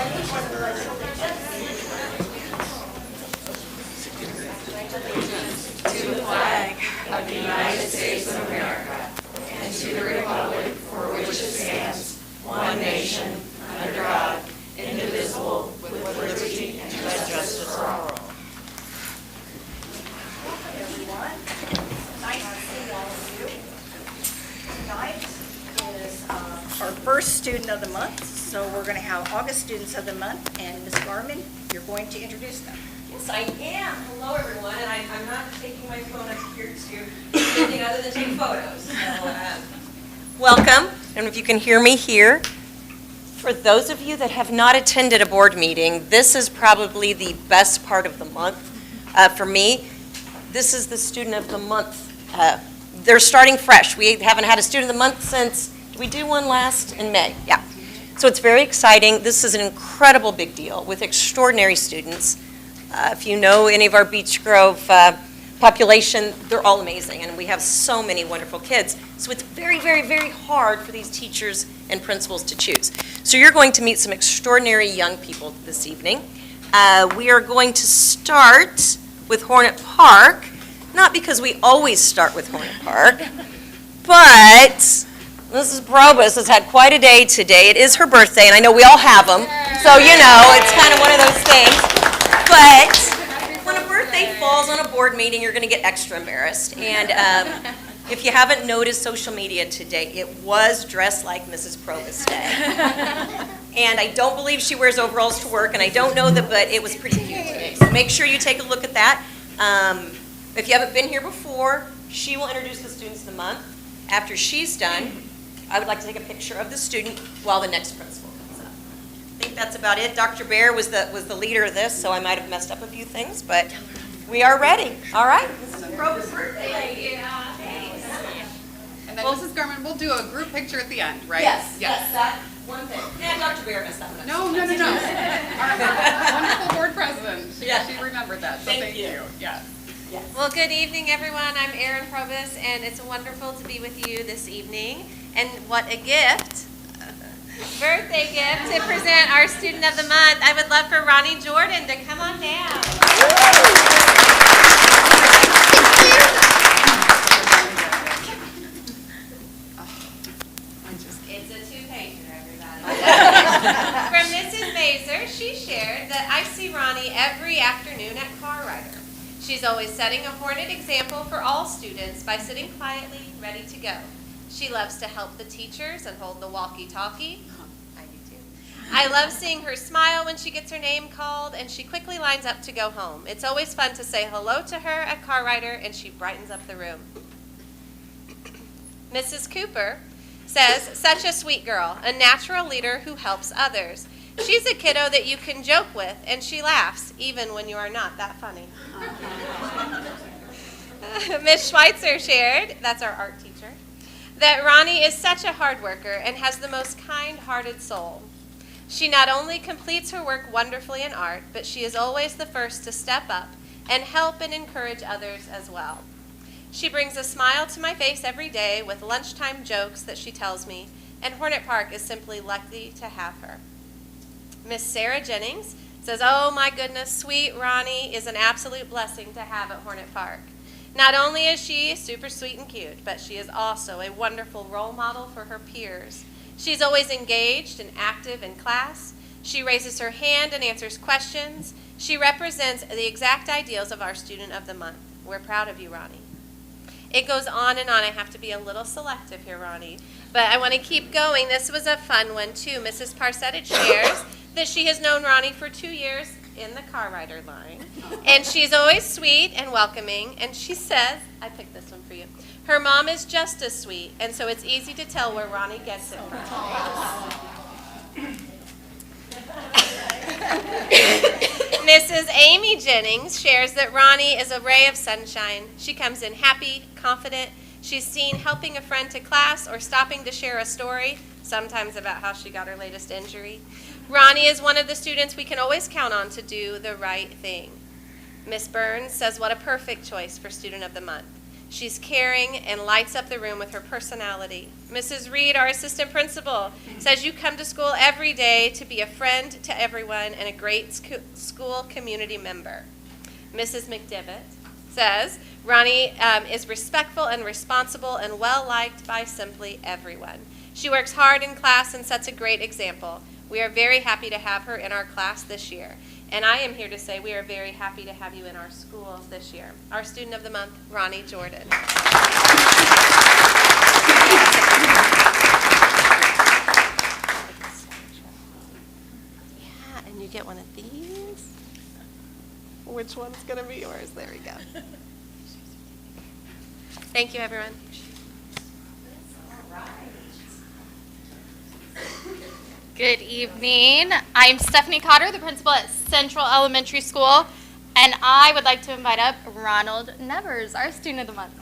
To the flag of the United States of America and to the republic for which it stands, one nation, under God, indivisible, with liberty and justice for all. Welcome, everyone. Nice to see all of you. Tonight is our first student of the month, so we're going to have August students of the month, and Ms. Garman, you're going to introduce them. Yes, I am. Hello, everyone, and I'm not taking my phone up here to do anything other than take photos. So, welcome, and if you can hear me here. For those of you that have not attended a board meeting, this is probably the best part of the month for me. This is the Student of the Month. They're starting fresh. We haven't had a Student of the Month since, did we do one last in May? Yeah. So it's very exciting. This is an incredible big deal with extraordinary students. If you know any of our Beech Grove population, they're all amazing, and we have so many wonderful kids. So it's very, very, very hard for these teachers and principals to choose. So you're going to meet some extraordinary young people this evening. We are going to start with Hornet Park, not because we always start with Hornet Park, but Mrs. Probus has had quite a day today. It is her birthday, and I know we all have them, so you know, it's kind of one of those things. But when a birthday falls on a board meeting, you're going to get extra embarrassed. And if you haven't noticed social media today, it was dressed like Mrs. Probus Day. And I don't believe she wears overalls to work, and I don't know that, but it was pretty cute today. So make sure you take a look at that. If you haven't been here before, she will introduce the students of the month. After she's done, I would like to take a picture of the student while the next principal comes up. I think that's about it. Dr. Bear was the leader of this, so I might have messed up a few things, but we are ready. All right, this is Probus' birthday. Yeah. And then Mrs. Garman, we'll do a group picture at the end, right? Yes, that one thing. Yeah, Dr. Bear messed up. No. Our wonderful board president. Yeah. She remembered that, so thank you. Yes. Well, good evening, everyone. I'm Erin Probus, and it's wonderful to be with you this evening. And what a gift, birthday gift, to present our Student of the Month. I would love for Ronnie Jordan to come on down. It's a two-pager, everybody. From Mrs. Mazer, she shared that I see Ronnie every afternoon at Car Rider. She's always setting a Hornet example for all students by sitting quietly, ready to go. She loves to help the teachers and hold the walkie-talkie. I do too. I love seeing her smile when she gets her name called, and she quickly lines up to go home. It's always fun to say hello to her at Car Rider, and she brightens up the room. Mrs. Cooper says, such a sweet girl, a natural leader who helps others. She's a kiddo that you can joke with, and she laughs, even when you are not that funny. Miss Schweitzer shared, that's our art teacher, that Ronnie is such a hard worker and has the most kind-hearted soul. She not only completes her work wonderfully in art, but she is always the first to step up and help and encourage others as well. She brings a smile to my face every day with lunchtime jokes that she tells me, and Hornet Park is simply lucky to have her. Miss Sarah Jennings says, oh my goodness, sweet Ronnie is an absolute blessing to have at Hornet Park. Not only is she super sweet and cute, but she is also a wonderful role model for her peers. She's always engaged and active in class. She raises her hand and answers questions. She represents the exact ideals of our Student of the Month. We're proud of you, Ronnie. It goes on and on. I have to be a little selective here, Ronnie. But I want to keep going. This was a fun one, too. Mrs. Parsetich shares that she has known Ronnie for 2 years in the Car Rider line. And she's always sweet and welcoming. And she says, I picked this one for you, her mom is just as sweet. And so it's easy to tell where Ronnie gets it from. Mrs. Amy Jennings shares that Ronnie is a ray of sunshine. She comes in happy, confident. She's seen helping a friend to class or stopping to share a story, sometimes about how she got her latest injury. Ronnie is one of the students we can always count on to do the right thing. Miss Burns says, what a perfect choice for Student of the Month. She's caring and lights up the room with her personality. Mrs. Reed, our assistant principal, says you come to school every day to be a friend to everyone and a great school community member. Mrs. McDivitt says Ronnie is respectful and responsible and well-liked by simply everyone. She works hard in class and sets a great example. We are very happy to have her in our class this year. And I am here to say we are very happy to have you in our school this year. Our student of the month, Ronnie Jordan. Yeah, and you get one of these. Which one's going to be yours? There we go. Thank you, everyone. Good evening. I'm Stephanie Cotter, the principal at Central Elementary School, and I would like to invite up Ronald Nevers, our student of the month.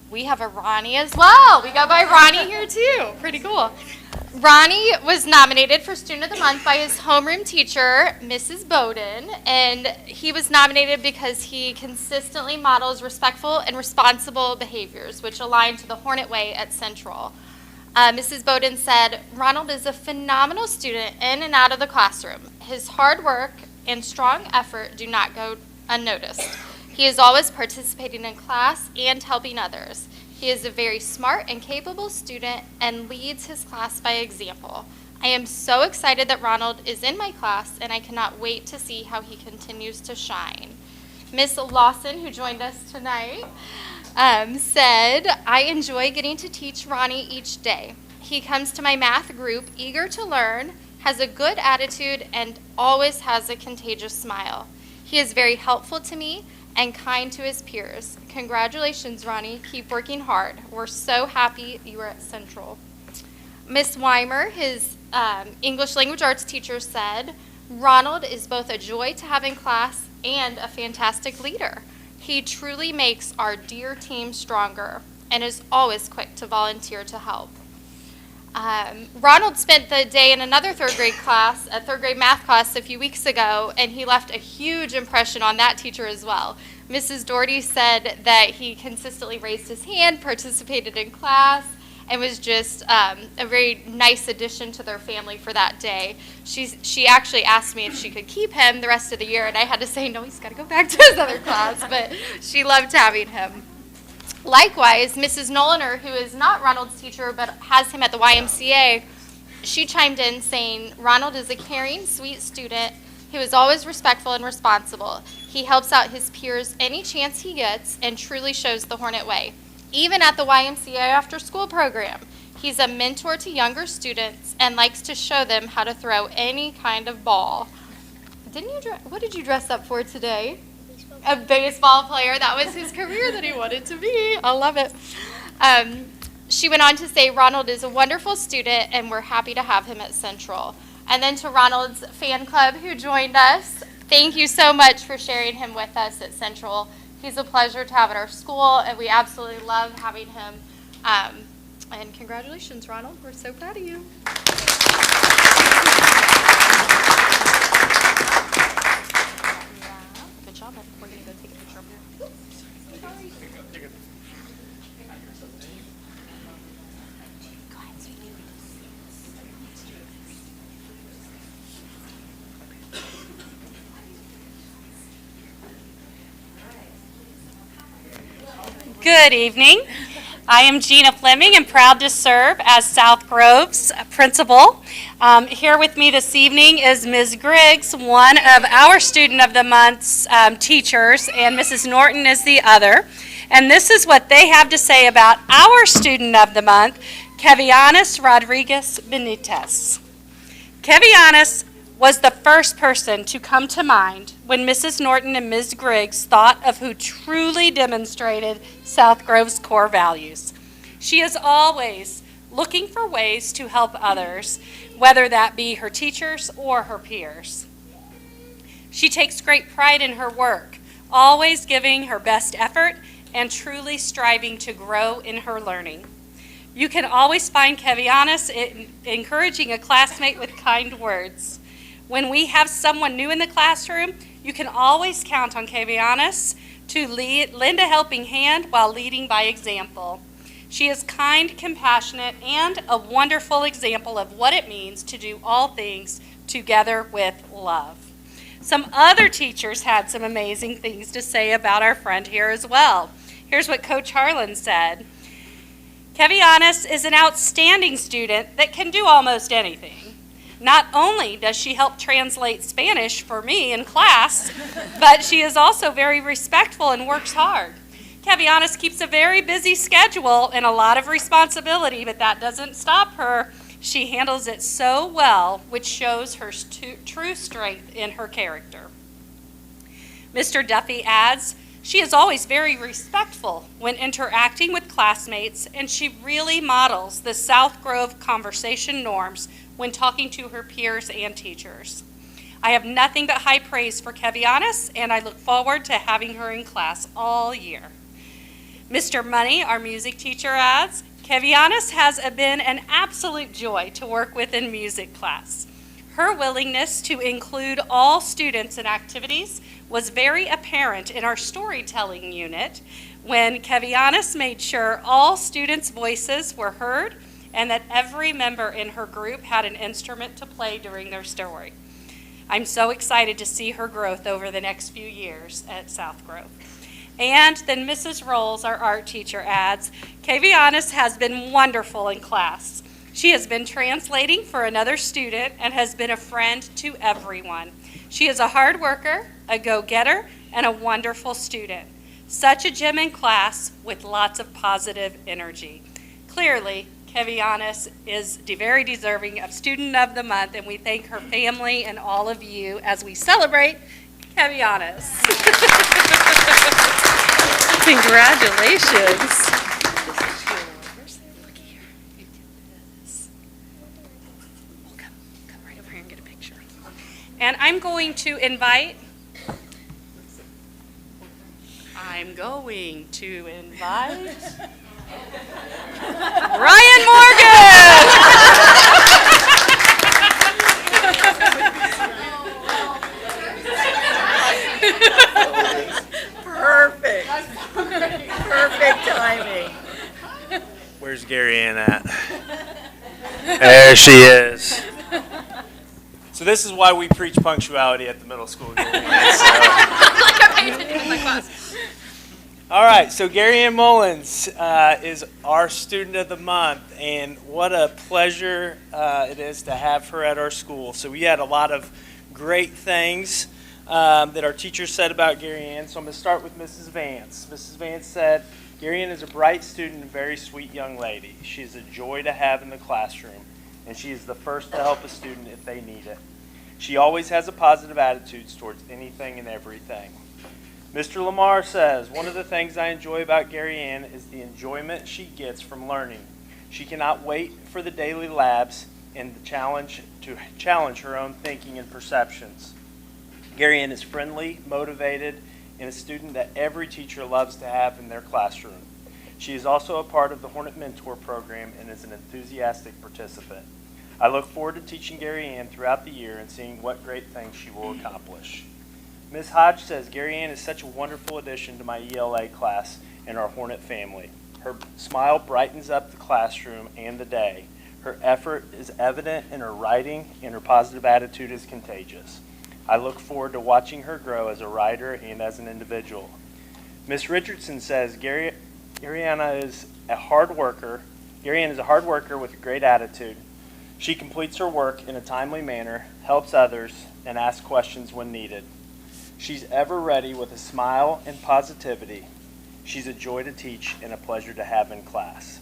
We have a Ronnie as well. We go by Ronnie here too. Pretty cool. Ronnie was nominated for Student of the Month by his homeroom teacher, Mrs. Bowden, and he was nominated because he consistently models respectful and responsible behaviors, which align to the Hornet Way at Central. Mrs. Bowden said, Ronald is a phenomenal student in and out of the classroom. His hard work and strong effort do not go unnoticed. He is always participating in class and helping others. He is a very smart and capable student and leads his class by example. I am so excited that Ronald is in my class, and I cannot wait to see how he continues to shine. Miss Lawson, who joined us tonight, said, I enjoy getting to teach Ronnie each day. He comes to my math group eager to learn, has a good attitude, and always has a contagious smile. He is very helpful to me and kind to his peers. Congratulations, Ronnie. Keep working hard. We're so happy you are at Central. Miss Weimer, his English language arts teacher, said, Ronald is both a joy to have in class and a fantastic leader. He truly makes our dear team stronger and is always quick to volunteer to help. Ronald spent the day in another third grade math class a few weeks ago, and he left a huge impression on that teacher as well. Mrs. Doherty said that he consistently raised his hand, participated in class, and was just a very nice addition to their family for that day. She actually asked me if she could keep him the rest of the year, and I had to say, no, he's got to go back to his other class, but she loved having him. Likewise, Mrs. Noliner, who is not Ronald's teacher but has him at the YMCA, she chimed in saying, Ronald is a caring, sweet student who is always respectful and responsible. He helps out his peers any chance he gets and truly shows the Hornet Way. Even at the YMCA after-school program, he's a mentor to younger students and likes to show them how to throw any kind of ball. What did you dress up for today? A baseball player. That was his career that he wanted to be. I love it. She went on to say, Ronald is a wonderful student, and we're happy to have him at Central. And then to Ronald's fan club who joined us, thank you so much for sharing him with us at Central. He's a pleasure to have at our school, and we absolutely love having him. And congratulations, Ronald. We're so proud of you. Good job. We're going to go take a picture of you. Good evening. I am Gina Fleming and proud to serve as South Grove's principal. Here with me this evening is Ms. Griggs, one of our Student of the Month's teachers, and Mrs. Norton is the other. And this is what they have to say about our Student of the Month, Kevianis Rodriguez Benitez. Kevianis was the first person to come to mind when Mrs. Norton and Ms. Griggs thought of who truly demonstrated South Grove's core values. She is always looking for ways to help others, whether that be her teachers or her peers. She takes great pride in her work, always giving her best effort and truly striving to grow in her learning. You can always find Kevianis encouraging a classmate with kind words. When we have someone new in the classroom, you can always count on Kavianis to lend a helping hand while leading by example. She is kind, compassionate, and a wonderful example of what it means to do all things together with love. Some other teachers had some amazing things to say about our friend here as well. Here's what Coach Harlan said. Kavianis is an outstanding student that can do almost anything. Not only does she help translate Spanish for me in class, but she is also very respectful and works hard. Kavianis keeps a very busy schedule and a lot of responsibility, but that doesn't stop her. She handles it so well, which shows her true strength in her character. Mr. Duffy adds, she is always very respectful when interacting with classmates, and she really models the South Grove conversation norms when talking to her peers and teachers. I have nothing but high praise for Kavianis, and I look forward to having her in class all year. Mr. Money, our music teacher, adds, Kavianis has been an absolute joy to work with in music class. Her willingness to include all students in activities was very apparent in our storytelling unit when Kavianis made sure all students' voices were heard and that every member in her group had an instrument to play during their story. I'm so excited to see her growth over the next few years at South Grove. And then Mrs. Rolls, our art teacher, adds, Kavianis has been wonderful in class. She has been translating for another student and has been a friend to everyone. She is a hard worker, a go-getter, and a wonderful student. Such a gem in class with lots of positive energy. Clearly, Kavianis is very deserving of Student of the Month, and we thank her family and all of you as we celebrate Kavianis. Congratulations. Come right over here and get a picture. And I'm going to invite Ryan Morgan. Perfect. Perfect timing. Where's Gary Ann at? There she is. So this is why we preach punctuality at the middle school. All right, so Gary Ann Mullins is our Student of the Month, and what a pleasure it is to have her at our school. So we had a lot of great things that our teachers said about Gary Ann. So I'm going to start with Mrs. Vance. Mrs. Vance said, Gary Ann is a bright student and a very sweet young lady. She is a joy to have in the classroom, and she is the first to help a student if they need it. She always has a positive attitude towards anything and everything. Mr. Lamar says, one of the things I enjoy about Gary Ann is the enjoyment she gets from learning. She cannot wait for the daily labs and the challenge to challenge her own thinking and perceptions. Gary Ann is friendly, motivated, and a student that every teacher loves to have in their classroom. She is also a part of the Hornet Mentor program and is an enthusiastic participant. I look forward to teaching Gary Ann throughout the year and seeing what great things she will accomplish. Ms. Hodge says, Gary Ann is such a wonderful addition to my ELA class and our Hornet family. Her smile brightens up the classroom and the day. Her effort is evident in her writing, and her positive attitude is contagious. I look forward to watching her grow as a writer and as an individual. Ms. Richardson says, Gary Ann is a hard worker. Gary Ann is a hard worker with a great attitude. She completes her work in a timely manner, helps others, and asks questions when needed. She's ever ready with a smile and positivity. She's a joy to teach and a pleasure to have in class.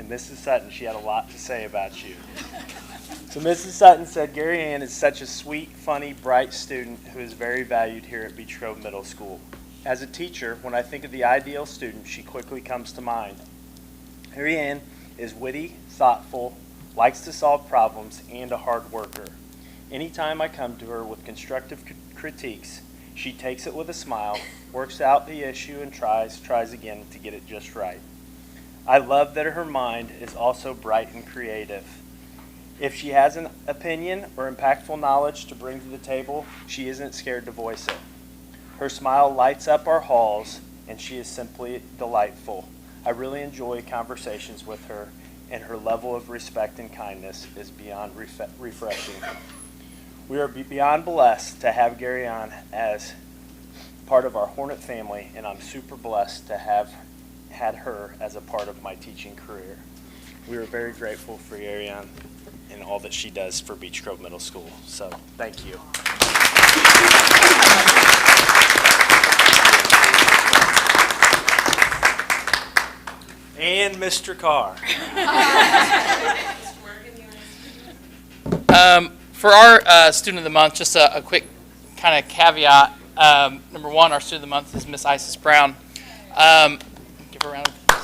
And Mrs. Sutton, she had a lot to say about you. So Mrs. Sutton said, Gary Ann is such a sweet, funny, bright student who is very valued here at Beech Grove Middle School. As a teacher, when I think of the ideal student, she quickly comes to mind. Gary Ann is witty, thoughtful, likes to solve problems, and a hard worker. Anytime I come to her with constructive critiques, she takes it with a smile, works out the issue, and tries again to get it just right. I love that her mind is also bright and creative. If she has an opinion or impactful knowledge to bring to the table, she isn't scared to voice it. Her smile lights up our halls, and she is simply delightful. I really enjoy conversations with her, and her level of respect and kindness is beyond refreshing. We are beyond blessed to have Gary on as part of our Hornet family, and I'm super blessed to have had her as a part of my teaching career. We are very grateful for Ariane and all that she does for Beech Grove Middle School. So, thank you. And Mr. Carr. For our Student of the Month, just a quick kind of caveat. Number one, our Student of the Month is Miss Isis Brown. Give her a round of applause.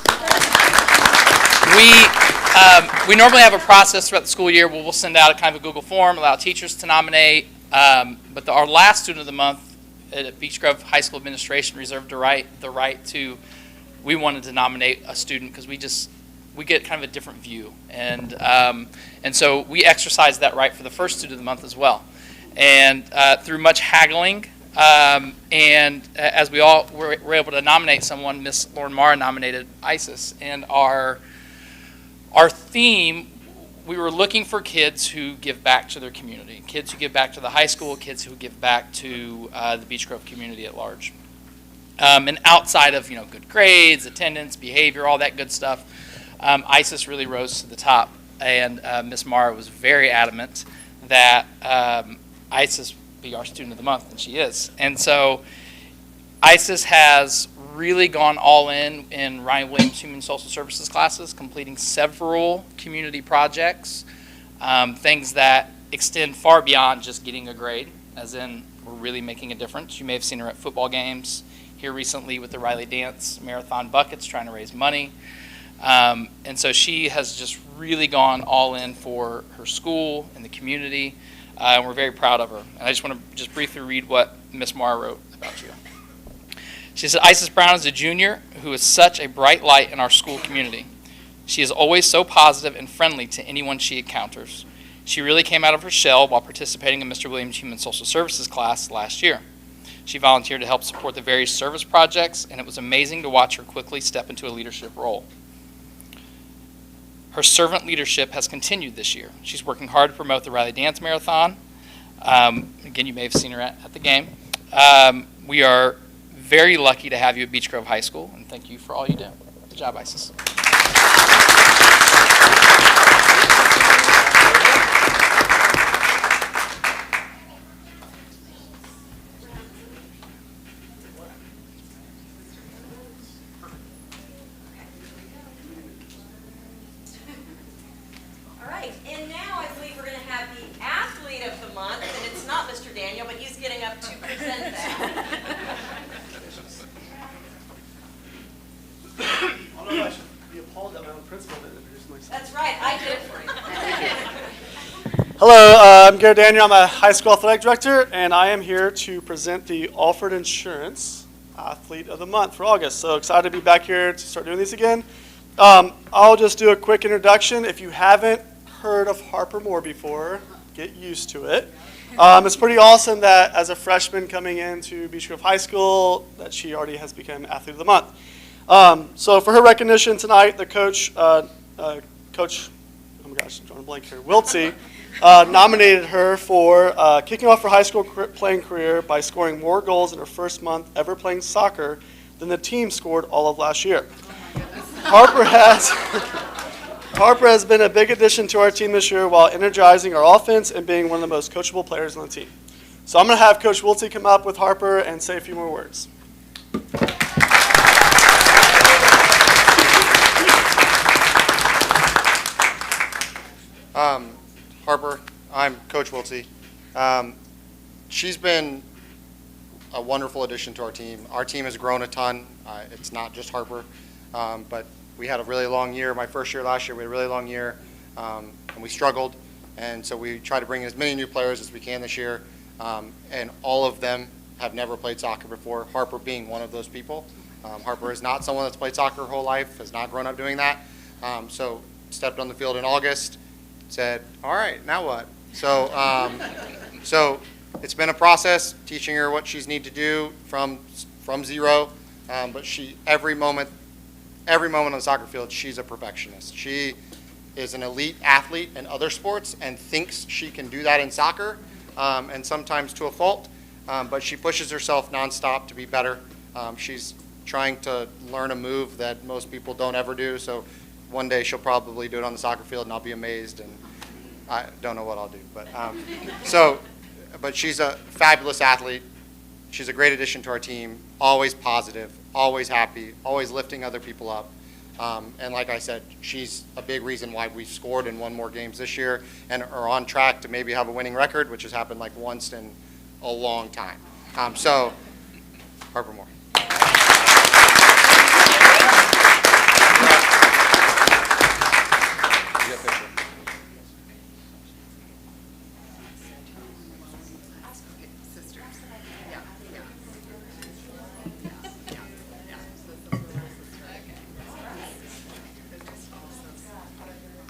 We normally have a process throughout the school year where we'll send out a kind of a Google form, allow teachers to nominate. But our last Student of the Month at Beech Grove High School Administration reserved the right to. We wanted to nominate a student because we get kind of a different view, and so we exercised that right for the first Student of the Month as well. And through much haggling, and as we all were able to nominate someone, Miss Lauren Mara nominated Isis. And our theme, we were looking for kids who give back to their community, kids who give back to the high school, kids who give back to the Beech Grove community at large. And outside of good grades, attendance, behavior, all that good stuff, Isis really rose to the top. And Miss Mara was very adamant that Isis be our Student of the Month, and she is. And so Isis has really gone all in Ryan Williams Human Social Services classes, completing several community projects, things that extend far beyond just getting a grade, as in we're really making a difference. You may have seen her at football games here recently with the Riley Dance Marathon Buckets, trying to raise money. And so she has just really gone all in for her school and the community, and we're very proud of her. And I just want to briefly read what Miss Mara wrote about you. She said, Isis Brown is a junior who is such a bright light in our school community. She is always so positive and friendly to anyone she encounters. She really came out of her shell while participating in Mr. Williams' Human Social Services class last year. She volunteered to help support the various service projects, and it was amazing to watch her quickly step into a leadership role. Her servant leadership has continued this year. She's working hard to promote the Riley Dance Marathon. Again, you may have seen her at the game. We are very lucky to have you at Beech Grove High School, and thank you for all you do. Good job, Isis. All right, and now I believe we're going to have the Athlete of the Month, and it's not Mr. Daniel, but he's getting up to present that. I should be appalled that my own principal didn't introduce myself. That's right, I did it for you. Hello, I'm Gary Daniel. I'm a high school athletic director, and I am here to present the Alford Insurance Athlete of the Month for August. So excited to be back here to start doing these again. I'll just do a quick introduction. If you haven't heard of Harper Moore before, get used to it. It's pretty awesome that as a freshman coming into Beech Grove High School, that she already has become Athlete of the Month. So for her recognition tonight, the coach, oh my gosh, I'm drawing a blank here, Wiltsey, nominated her for kicking off her high school playing career by scoring more goals in her first month ever playing soccer than the team scored all of last year. Harper has been a big addition to our team this year while energizing our offense and being one of the most coachable players on the team. So I'm going to have Coach Wiltsey come up with Harper and say a few more words. Harper, I'm Coach Wiltsey. She's been a wonderful addition to our team. Our team has grown a ton. It's not just Harper, but we had a really long year. My first year last year, we had a really long year, and we struggled. And so we tried to bring as many new players as we can this year, and all of them have never played soccer before, Harper being one of those people. Harper is not someone that's played soccer her whole life, has not grown up doing that. So stepped on the field in August, said, all right, now what? So it's been a process teaching her what she's need to do from zero. But every moment on the soccer field, she's a perfectionist. She is an elite athlete in other sports and thinks she can do that in soccer, and sometimes to a fault. But she pushes herself nonstop to be better. She's trying to learn a move that most people don't ever do. So one day she'll probably do it on the soccer field, and I'll be amazed, and I don't know what I'll do. But she's a fabulous athlete. She's a great addition to our team, always positive, always happy, always lifting other people up. And like I said, she's a big reason why we've scored and won more games this year and are on track to maybe have a winning record, which has happened like once in a long time. So, Harper Moore.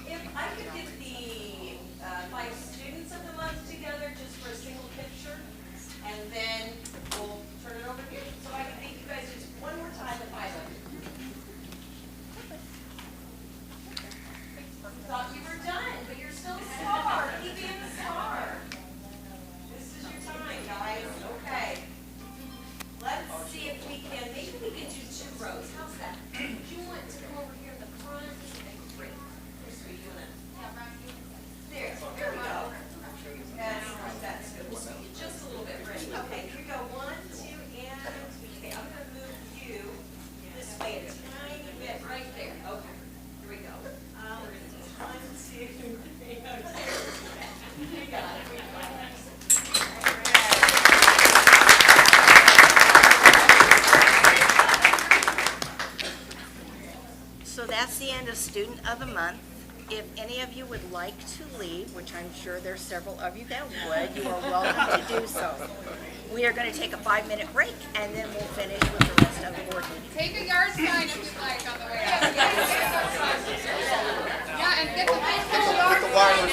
If I could get the 5 students of the month together just for a single picture, and then we'll turn it over here. So I can thank you guys just one more time, the 5 of you. Thought you were done, but you're still a star. Keep being a star. This is your time, guys. Okay. Let's see if we can, maybe we can do 2 rows. How's that? Do you want to come over here in the front? Okay, great. So you want to have right here? There we go. That's good. We'll speak just a little bit, Brittany. Okay, here we go. 1, 2, and, okay, I'm going to move you this way a tiny bit right there. Okay, here we go. We're going to do 1, 2, 3, okay. We got it. We got it. So that's the end of Student of the Month. If any of you would like to leave, which I'm sure there's several of you that would, you are welcome to do so. We are going to take a 5-minute break, and then we'll finish with the rest of the board meeting. Take a yard sign if you'd like on the way out. Yeah, and get the big on the wires.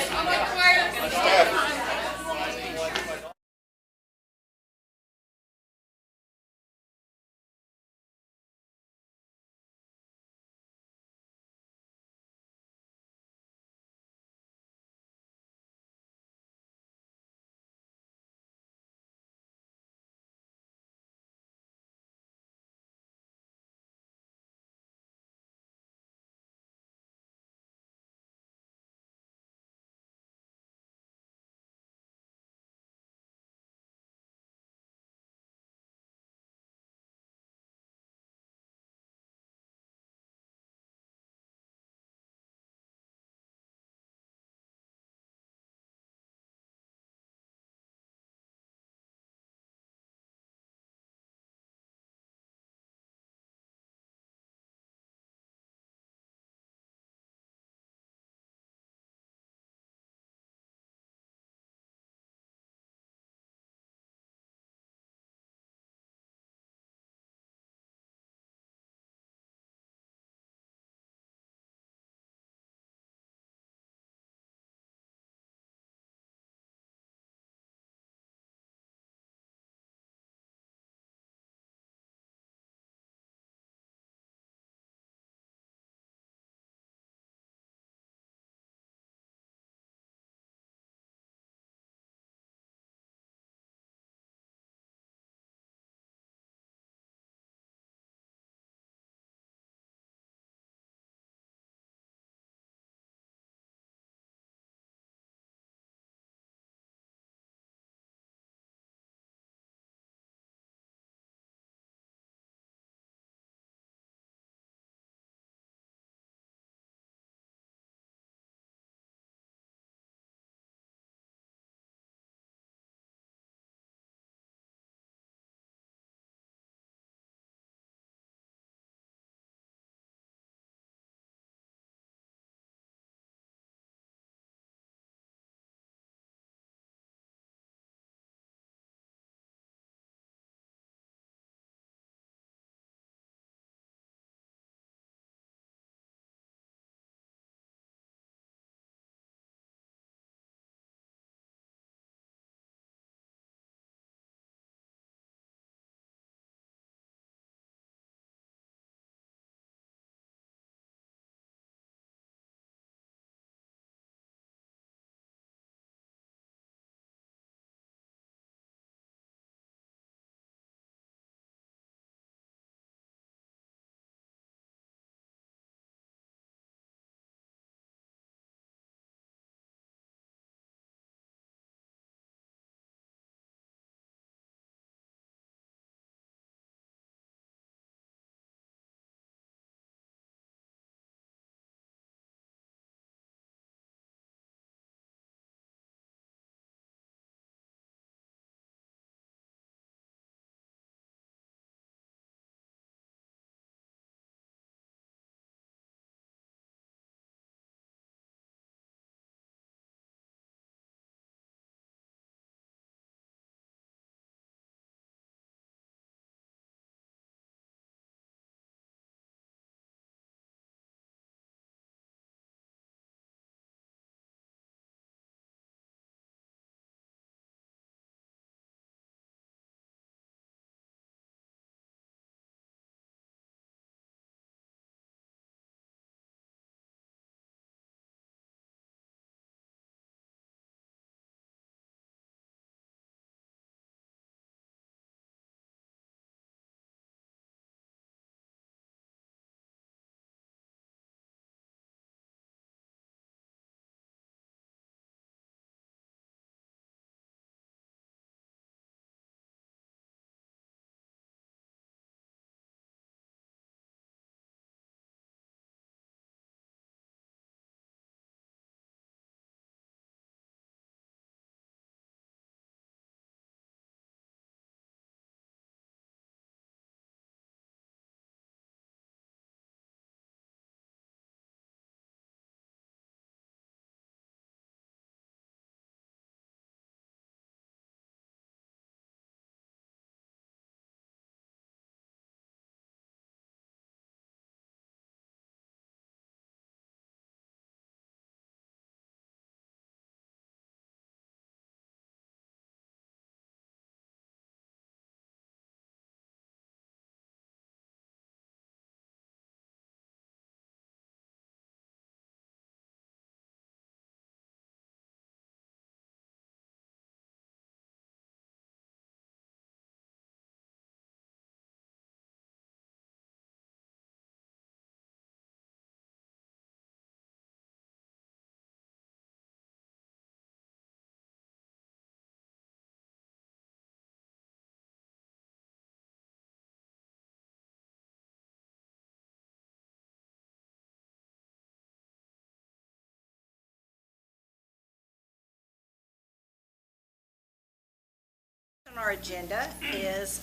On our agenda is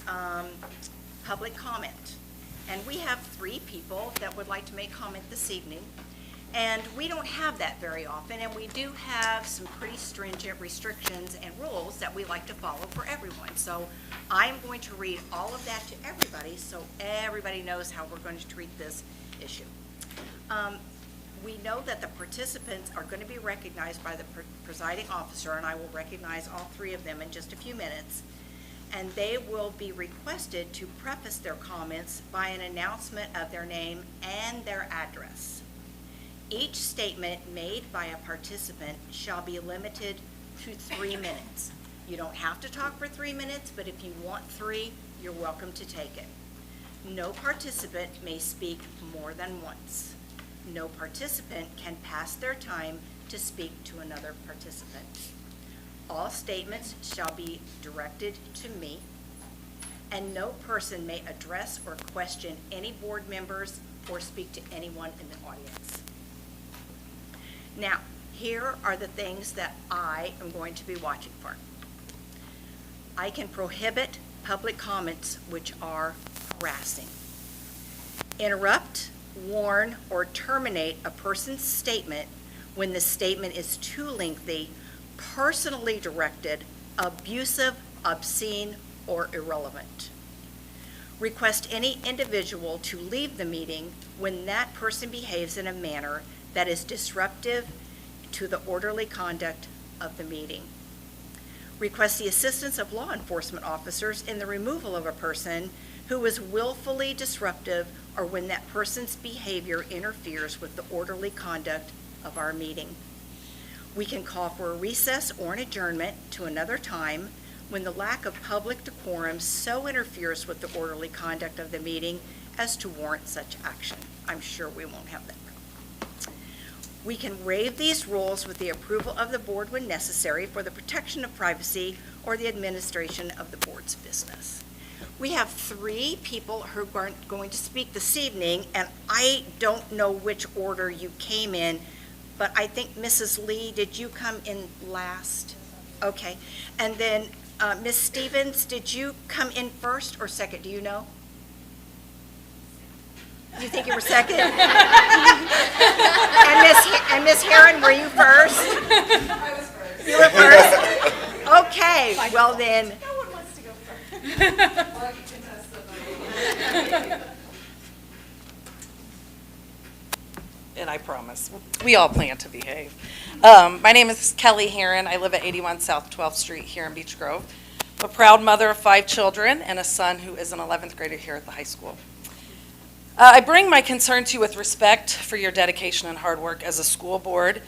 public comment. And we have 3 people that would like to make comment this evening. And we don't have that very often, and we do have some pretty stringent restrictions and rules that we like to follow for everyone. So I'm going to read all of that to everybody so everybody knows how we're going to treat this issue. We know that the participants are going to be recognized by the presiding officer, and I will recognize all 3 of them in just a few minutes. And they will be requested to preface their comments by an announcement of their name and their address. Each statement made by a participant shall be limited to 3 minutes. You don't have to talk for 3 minutes, but if you want 3, you're welcome to take it. No participant may speak more than once. No participant can pass their time to speak to another participant. All statements shall be directed to me, and no person may address or question any board members or speak to anyone in the audience. Now, here are the things that I am going to be watching for. I can prohibit public comments which are harassing. Interrupt, warn, or terminate a person's statement when the statement is too lengthy, personally directed, abusive, obscene, or irrelevant. Request any individual to leave the meeting when that person behaves in a manner that is disruptive to the orderly conduct of the meeting. Request the assistance of law enforcement officers in the removal of a person who is willfully disruptive or when that person's behavior interferes with the orderly conduct of our meeting. We can call for a recess or an adjournment to another time when the lack of public decorum so interferes with the orderly conduct of the meeting as to warrant such action. I'm sure we won't have that. We can waive these rules with the approval of the board when necessary for the protection of privacy or the administration of the board's business. We have 3 people who are going to speak this evening, and I don't know which order you came in, but I think Mrs. Lee, did you come in last? Okay. And then Ms. Stevens, did you come in first or second? Do you know? You think you were second? And Ms. Herron, were you first? I was first. You were first? Okay, well then. No one wants to go first. Well, I can contest the vote. And I promise, we all plan to behave. My name is Kelly Herron. I live at 81 South 12th Street here in Beech Grove. I'm a proud mother of 5 children and a son who is an 11th grader here at the high school. I bring my concern to you with respect for your dedication and hard work as a school board.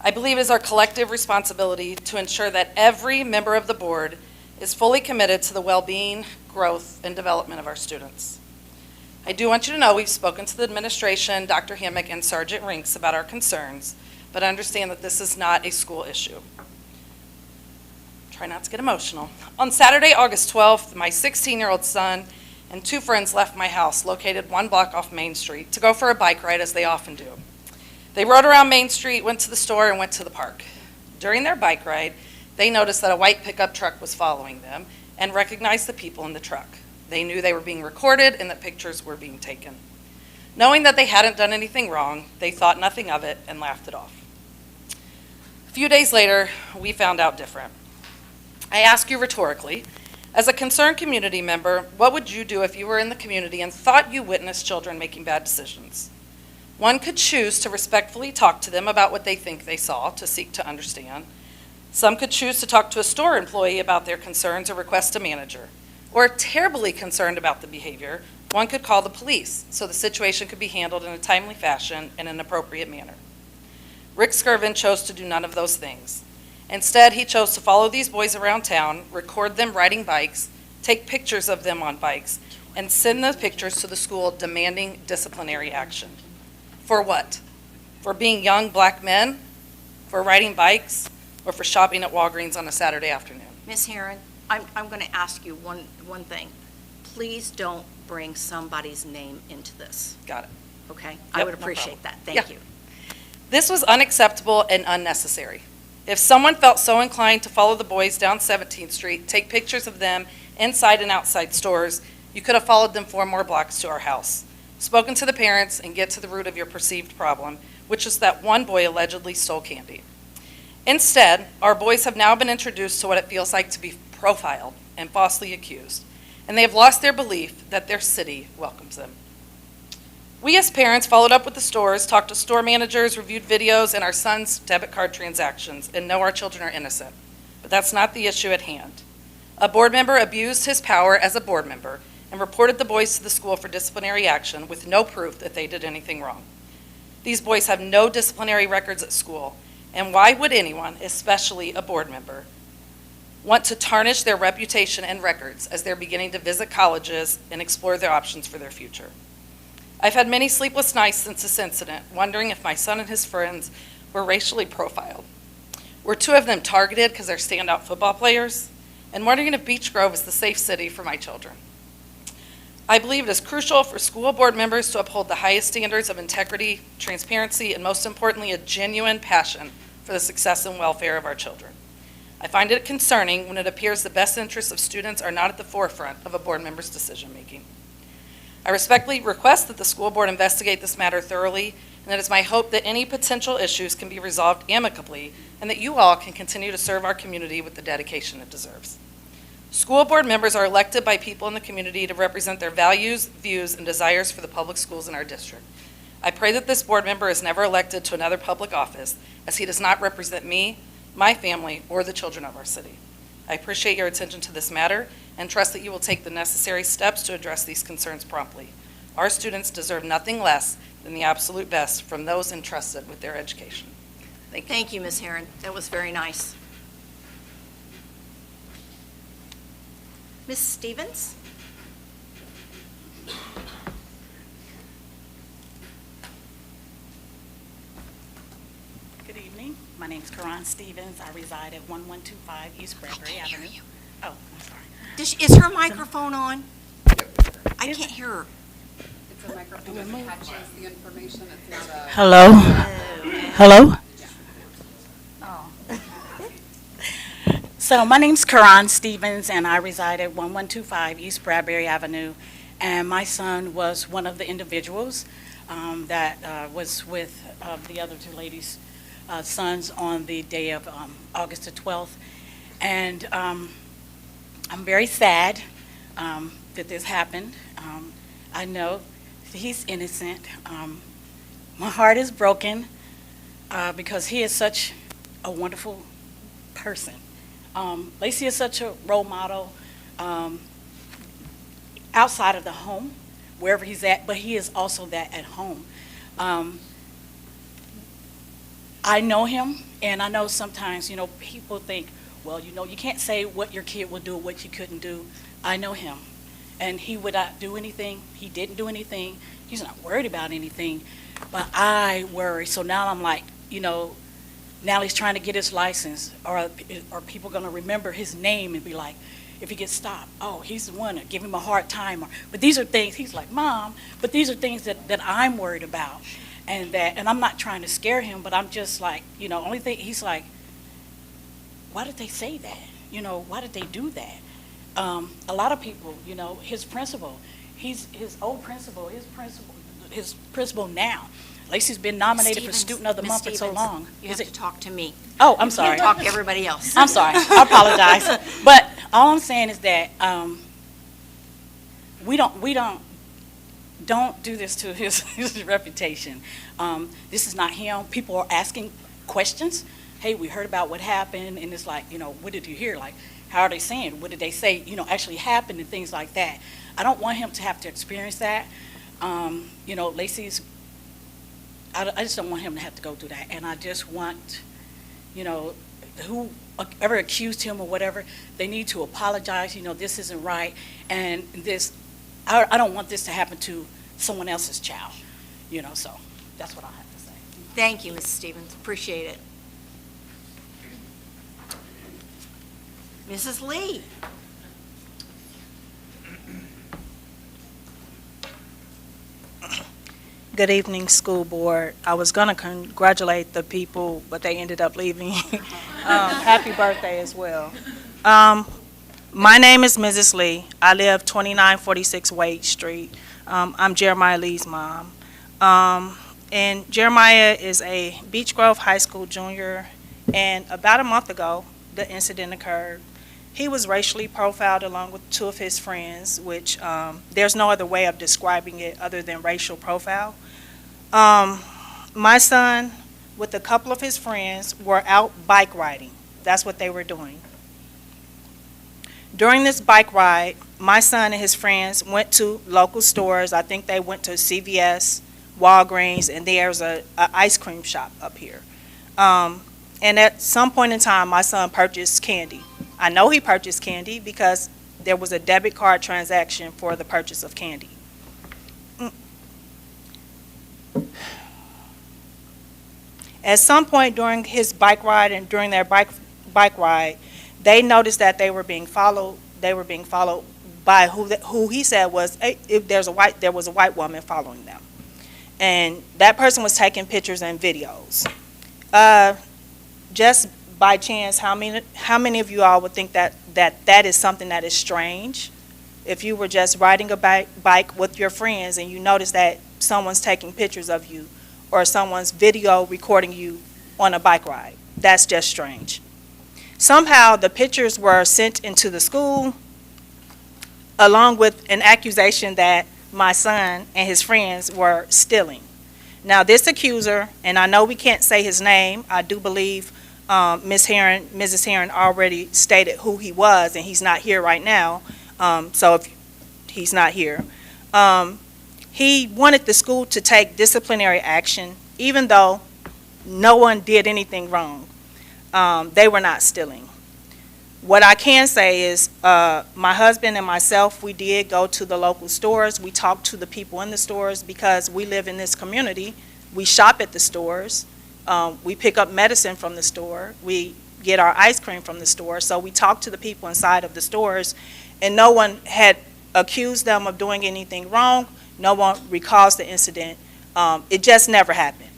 I believe it is our collective responsibility to ensure that every member of the board is fully committed to the well-being, growth, and development of our students. I do want you to know we've spoken to the administration, Dr. Hammock, and Sergeant Rinks about our concerns, but understand that this is not a school issue. Try not to get emotional. On Saturday, August 12th, my 16-year-old son and 2 friends left my house, located 1 block off Main Street, to go for a bike ride, as they often do. They rode around Main Street, went to the store, and went to the park. During their bike ride, they noticed that a white pickup truck was following them and recognized the people in the truck. They knew they were being recorded and that pictures were being taken. Knowing that they hadn't done anything wrong, they thought nothing of it and laughed it off. A few days later, we found out different. I ask you rhetorically, as a concerned community member, what would you do if you were in the community and thought you witnessed children making bad decisions? One could choose to respectfully talk to them about what they think they saw to seek to understand. Some could choose to talk to a store employee about their concerns or request a manager. Or terribly concerned about the behavior, one could call the police so the situation could be handled in a timely fashion in an appropriate manner. Rick Skirvin chose to do none of those things. Instead, he chose to follow these boys around town, record them riding bikes, take pictures of them on bikes, and send those pictures to the school demanding disciplinary action. For what? For being young black men? For riding bikes? Or for shopping at Walgreens on a Saturday afternoon? Ms. Herron, I'm going to ask you one thing. Please don't bring somebody's name into this, Got it. okay? I Yep, would no appreciate problem. that. Thank Yeah. you. This was unacceptable and unnecessary. If someone felt so inclined to follow the boys down 17th Street, take pictures of them inside and outside stores, you could have followed them 4 more blocks to our house, spoken to the parents, and get to the root of your perceived problem, which is that one boy allegedly stole candy. Instead, our boys have now been introduced to what it feels like to be profiled and falsely accused, and they have lost their belief that their city welcomes them. We as parents followed up with the stores, talked to store managers, reviewed videos and our son's debit card transactions, and know our children are innocent. But that's not the issue at hand. A board member abused his power as a board member and reported the boys to the school for disciplinary action with no proof that they did anything wrong. These boys have no disciplinary records at school, and why would anyone, especially a board member, want to tarnish their reputation and records as they're beginning to visit colleges and explore their options for their future? I've had many sleepless nights since this incident, wondering if my son and his friends were racially profiled. Were 2 of them targeted because they're standout football players? And wondering if Beech Grove is the safe city for my children. I believe it is crucial for school board members to uphold the highest standards of integrity, transparency, and most importantly, a genuine passion for the success and welfare of our children. I find it concerning when it appears the best interests of students are not at the forefront of a board member's decision-making. I respectfully request that the school board investigate this matter thoroughly, and it is my hope that any potential issues can be resolved amicably and that you all can continue to serve our community with the dedication it deserves. School board members are elected by people in the community to represent their values, views, and desires for the public schools in our district. I pray that this board member is never elected to another public office, as he does not represent me, my family, or the children of our city. I appreciate your attention to this matter and trust that you will take the necessary steps to address these concerns promptly. Our students deserve nothing less than the absolute best from those entrusted with their education. Thank you. Thank you, Ms. Herron. That was very nice. Ms. Stevens? Good evening. My name is Karan Stevens. I reside at 1125 East Bradbury Avenue. Oh, I'm sorry. Is her microphone on? I can't hear her. It's a microphone that catches the information. It's not a. Hello? Hello? Oh. So my name's Karan Stevens, and I reside at 1125 East Bradbury Avenue. And my son was one of the individuals that was with the other 2 ladies' sons on the day of August the 12th. And I'm very sad that this happened. I know he's innocent. My heart is broken because he is such a wonderful person. Lacey is such a role model outside of the home, wherever he's at, but he is also that at home. I know him, and I know sometimes, people think, well, you can't say what your kid will do, what you couldn't do. I know him, and he would not do anything. He didn't do anything. He's not worried about anything, but I worry. So now I'm like, now he's trying to get his license. Are people going to remember his name and be like, if he gets stopped, oh, he's the one that give him a hard time. But these are things, he's like, Mom, but these are things that I'm worried about. And I'm not trying to scare him, but I'm just like, only thing, he's like, why did they say that? Why did they do that? A lot of people, his principal, his principal now. Lacey's been nominated for Student of the Month for so long. You have to talk to me. Oh, I'm sorry. You can't talk to everybody else. I'm sorry. I apologize. But all I'm saying is that we don't do this to his reputation. This is not him. People are asking questions. Hey, we heard about what happened, and it's like, what did you hear? Like, how are they saying? What did they say, actually happened and things like that. I don't want him to have to experience that. Lacey's, I just don't want him to have to go through that. And I just want, whoever accused him or whatever, they need to apologize. This isn't right. And this, I don't want this to happen to someone else's child. So that's what I have to say. Thank you, Mrs. Stevens. Appreciate it. Mrs. Lee. Good evening, school board. I was going to congratulate the people, but they ended up leaving. Happy birthday as well. My name is Mrs. Lee. I live 2946 Wade Street. I'm Jeremiah Lee's mom. And Jeremiah is a Beech Grove High School junior, and about a month ago, the incident occurred. He was racially profiled along with two of his friends, which there's no other way of describing it other than racial profile. My son, with a couple of his friends, were out bike riding. That's what they were doing. During this bike ride, my son and his friends went to local stores. I think they went to CVS, Walgreens, and there's a ice cream shop up here. And at some point in time, my son purchased candy. I know he purchased candy because there was a debit card transaction for the purchase of candy. At some point during his bike ride and during their bike ride, they noticed that they were being followed. They were being followed by who he said was there was a white woman following them, and that person was taking pictures and videos. Just by chance, how many of you all would think that is something that is strange? If you were just riding a bike with your friends and you notice that someone's taking pictures of you or someone's video recording you on a bike ride, that's just strange. Somehow the pictures were sent into the school along with an accusation that my son and his friends were stealing. Now this accuser, and I know we can't say his name, I do believe Mrs. Heron already stated who he was, and he's not here right now, so if he's not here. He wanted the school to take disciplinary action, even though no one did anything wrong. They were not stealing. What I can say is my husband and myself, we did go to the local stores. We talked to the people in the stores because we live in this community. We shop at the stores. We pick up medicine from the store. We get our ice cream from the store. So we talked to the people inside of the stores, and no one had accused them of doing anything wrong. No one recalls the incident. It just never happened.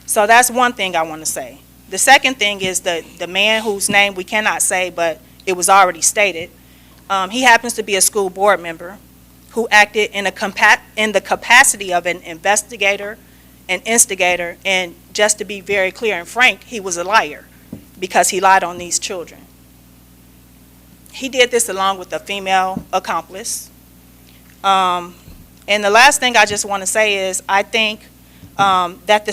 So that's one thing I want to say. The second thing is the man whose name we cannot say, but it was already stated. He happens to be a school board member who acted in the capacity of an investigator, an instigator, and just to be very clear and frank, he was a liar because he lied on these children. He did this along with a female accomplice. And the last thing I just want to say is I think that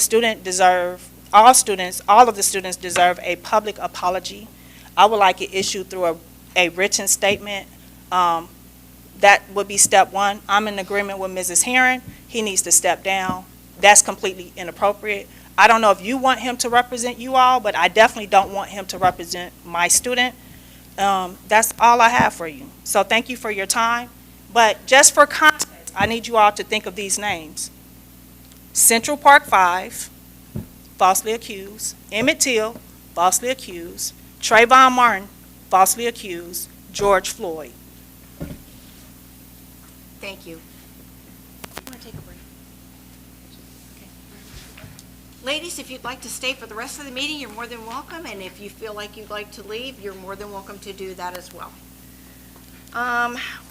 all of the students deserve a public apology. I would like it issued through a written statement. That would be step one. I'm in agreement with Mrs. Heron. He needs to step down. That's completely inappropriate. I don't know if you want him to represent you all, but I definitely don't want him to represent my student. That's all I have for you. So thank you for your time. But just for context, I need you all to think of these names. Central Park 5, falsely accused. Emmett Till, falsely accused. Trayvon Martin, falsely accused. George Floyd. Thank you. Want to take a break? Okay. Ladies, if you'd like to stay for the rest of the meeting, you're more than welcome. And if you feel like you'd like to leave, you're more than welcome to do that as well.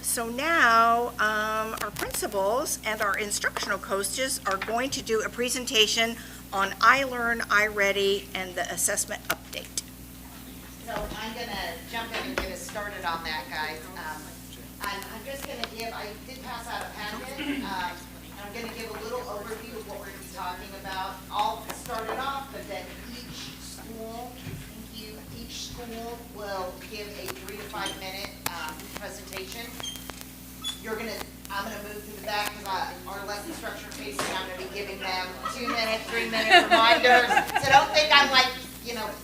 So now our principals and our instructional coaches are going to do a presentation on iLearn, iReady, and the assessment update. So I'm going to jump in and get us started on that, guys. I'm just going to give, I did pass out a packet. I'm going to give a little overview of what we're going to be talking about. I'll start it off, but then each school will give a 3 to 5 minute presentation. I'm going to move to the back because our lesson structure facing, I'm going to be giving them 2 minute, 3 minute reminders. So don't think I'm like,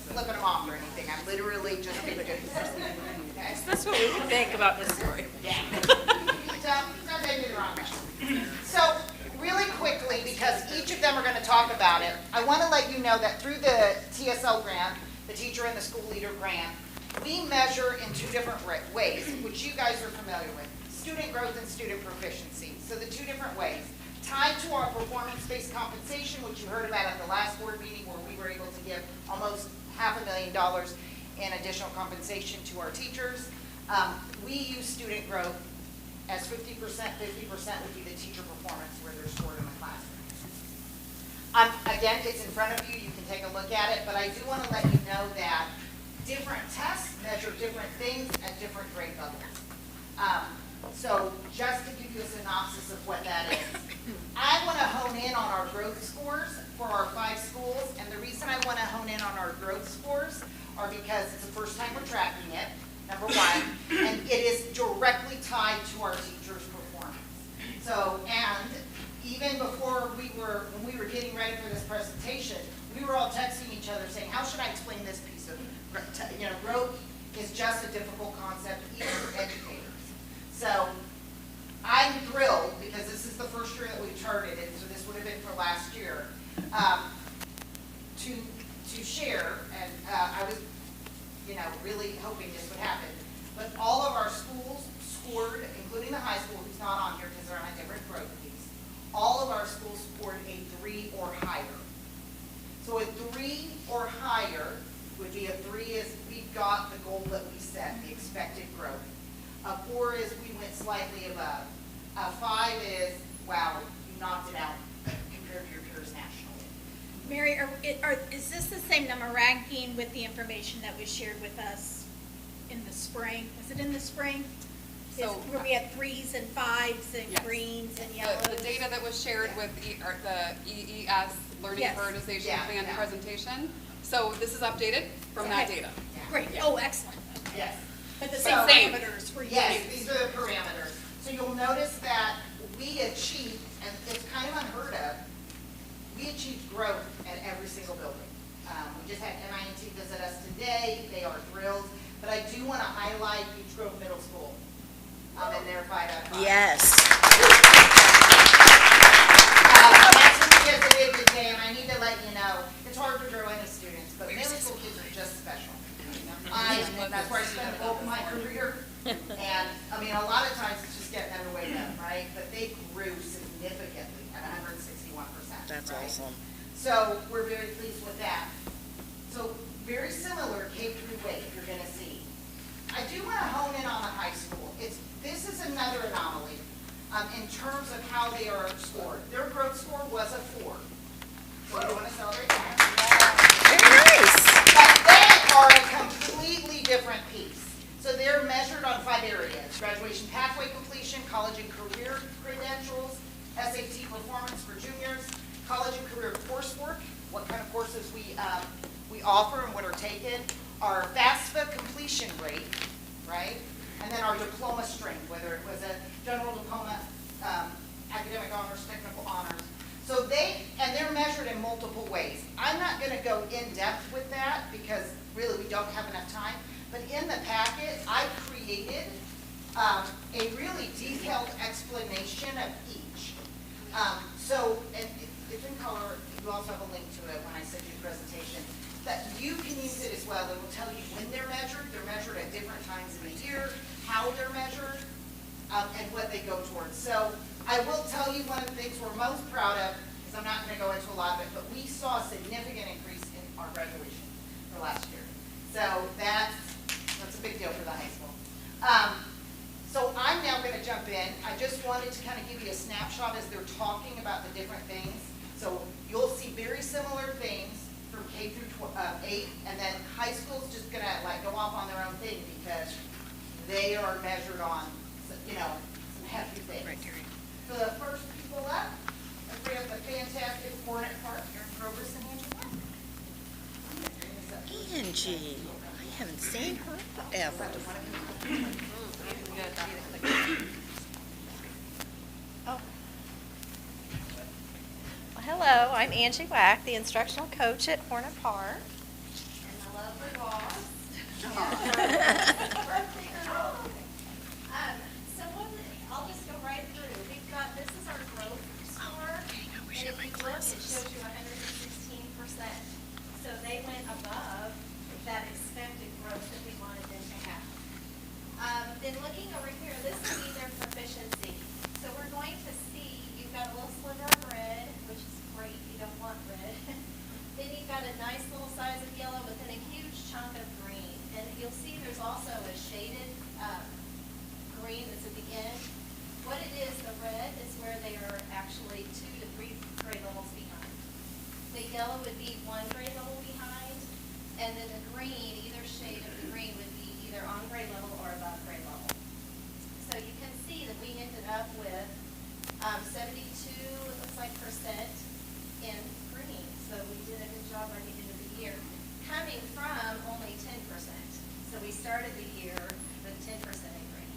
flipping them off or anything. I'm literally just being good. Okay? That's what we would think about this story. Yeah. Don't take me the wrong way. So really quickly, because each of them are going to talk about it, I want to let you know that through the TSL grant, the Teacher and the School Leader grant, we measure in 2 different ways, which you guys are familiar with, student growth and student proficiency. So the 2 different ways. tied to our performance-based compensation, which you heard about at the last board meeting where we were able to give almost $500,000 in additional compensation to our teachers. We use student growth as 50%, 50% would be the teacher performance where they're scored in the classroom. Again, it's in front of you, you can take a look at it, but I do want to let you know that different tests measure different things at different grade levels. So just to give you a synopsis of what that is, I want to hone in on our growth scores for our 5 schools, and the reason I want to hone in on our growth scores are because it's the first time we're tracking it, number one, and it is directly tied to our teachers' performance. So, and even before when we were getting ready for this presentation, we were all texting each other saying, how should I explain this piece of, growth is just a difficult concept even for educators. So I'm thrilled because this is the first year that we've charted it, so this would have been for last year, to share, and I was, really hoping this would happen, but all of our schools scored, including the high school, who's not on here because they're on a different growth piece, all of our schools scored a 3 or higher. So a 3 or higher would be a 3 is we've got the goal that we set, the expected growth. A 4 is we went slightly above. A 5 is, wow, you knocked it out compared to your peers nationally. Mary, is this the same number ranking with the information that was shared with us in the spring? Was it in the spring? Where we had 3s and 5s and Yes. greens and yellows? The data that was shared with the EES Learning Yes. Prioritization Plan presentation. So this is updated from that data. Great, oh, excellent. Yes. But the So- same parameters were used. Yes, these are the parameters. So you'll notice that we achieved, and it's kind of unheard of, we achieved growth at every single building. We just had MIT visit us today. They are thrilled. But I do want to highlight Beach Grove Middle School. And they're 5 out of 5. Yes. That's because of the exam. I need to let you know, it's hard to grow any students, but middle school kids are just special. That's where I spent the bulk of my career. And, a lot of times it's just getting them to wake up, right? But they grew significantly at 161%. That's right? awesome. So we're very pleased with that. So very similar K through 8 you're going to see. I do want to hone in on the high school. This is another anomaly in terms of how they are scored. Their growth score was a 4. So you want to celebrate that? Very nice. But they are a completely different piece. So they're measured on 5 areas: graduation pathway completion, college and career credentials, SAT performance for juniors, college and career coursework, what kind of courses we offer and what are taken, our FAFSA completion rate, right? And then our diploma strength, whether it was a general diploma, academic honors, technical honors. So they're measured in multiple ways. I'm not going to go in depth with that because really we don't have enough time. But in the packet, I created a really detailed explanation of each. And it's in color. You also have a link to it when I send you the presentation. That you can use it as well. It will tell you when they're measured. They're measured at different times in the year, how they're measured, and what they go towards. So I will tell you one of the things we're most proud of, because I'm not going to go into a lot of it, but we saw a significant increase in our graduation for last year. So that's a big deal for the high school. So I'm now going to jump in. I just wanted to kind of give you a snapshot as they're talking about the different things. So you'll see very similar things from K through 8, and then high school's just going to go off on their own thing because they are measured on, some hefty things. So the first people up, let's bring up the fantastic Hornet Park, Erin Grover's and Angie, I haven't seen her forever. Well, hello, I'm Angie Wack, the instructional coach at Hornet Park. And my lovely boss. I'll just go right through. This is our growth score, and if you look, it shows you 116%. So they went above that expected growth that we wanted them to have. Then looking over here, this will be their proficiency. So we're going to see, you've got a little slip chunk of green. And you'll see there's also a shaded green that's at the end. What it is, the red is where they are actually 2 to 3 grade levels behind. The yellow would be 1 grade level behind, and then the green, either shade of the green, would be either on grade level or above grade level. So you can see that we ended up with 72, it looks like, percent in green. So we did a good job by the end of the year, coming from only 10%. So we started the year with 10% in green.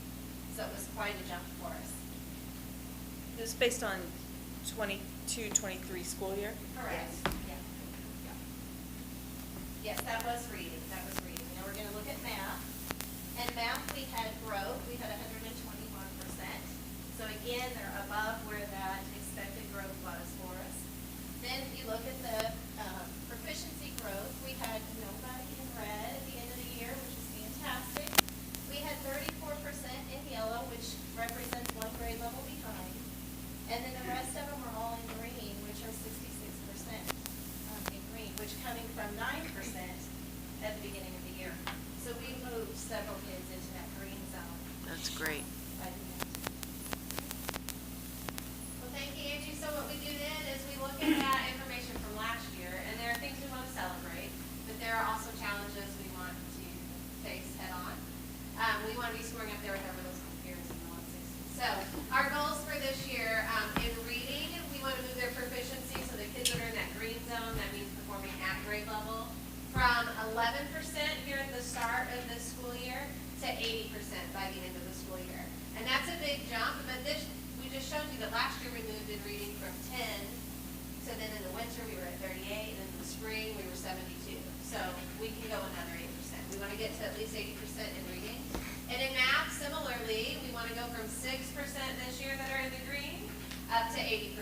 So it was quite a jump for us. It was based on 22-23 school year? Correct. Yeah. Yes, that was reading. Now we're going to look at math. And math, we had growth. We had 121%. So again, they're above where that expected growth was for us. Then if you look at the proficiency growth, we had nobody in red at the end of the year, which is fantastic. We had 34% in yellow, which represents 1 grade level behind. And then the rest of them are all in green, which are 66% in green, which coming from 9% at the beginning of the year. So we moved several kids into that green zone. That's great. By the end. Well, thank you, Angie. So what we do then is we look at that information from last year, and there are things we want to celebrate, but there are also challenges we want to face head on. We want to be scoring up there with our middle school peers in the 160. So our goals for this year, in reading, we want to move their proficiency, so the kids that are in that green zone, that means performing at grade level, from 11% here at the start of the school year to 80% by the end of the school year. And that's a big jump, but this, we just showed you that last year we moved in reading from 10, so then in the winter we were at 38, and in the spring we were 72. So we can go another 8%. We want to get to at least 80% in reading. And in math, similarly, we want to go from 6% this year that are in the green up to 80%.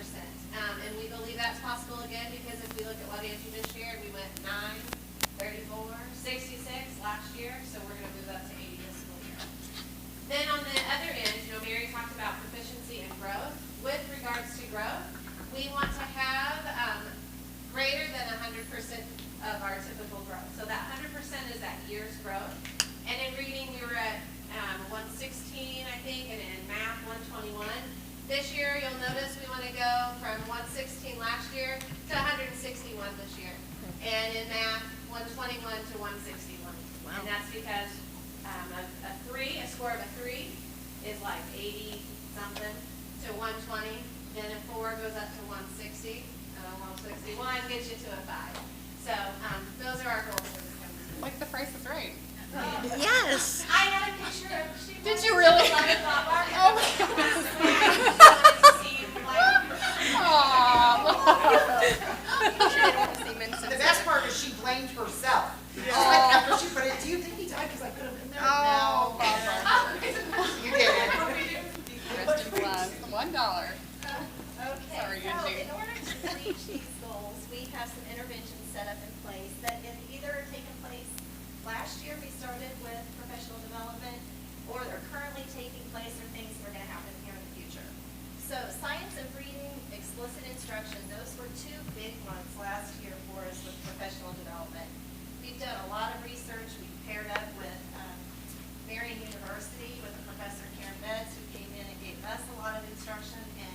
And we believe that's possible again because if we look at what Andrew just shared, we went 9, 34, 66 last year, so we're going to move up to 80 this school year. Then on the other end, Mary talked about proficiency and growth. With regards to growth, we want to have greater than 100% of our typical growth. So that 100% is that year's growth. And in reading, we were at 116, I think, and in math, 121. This year, you'll notice we want to go from 116 last year to 161 this year. And in math, 121 to 161. Wow. And that's because a score of a 3 is like 80 something to 120. Then a 4 goes up to 160. 161 gets you to a 5. So those are our goals for this coming year. Like the Price is Right. Yes. I had a picture of. Did you really? Oh my goodness. The best part is she blamed herself. Yeah. After she put it, do you think he died because I put him in there? Oh, no. You did it. Rest in peace. $1. Okay, Sorry, so Angie. in order to reach these goals, we have some interventions set up in place that either are taking place. Last year, we started with professional development, or they're currently taking place, or things that are going to happen here in the future. So science of reading, explicit instruction, those were 2 big ones last year for us with professional development. We've done a lot of research. We've paired up with Marion University with a professor, Karen Betts, who came in and gave us a lot of instruction in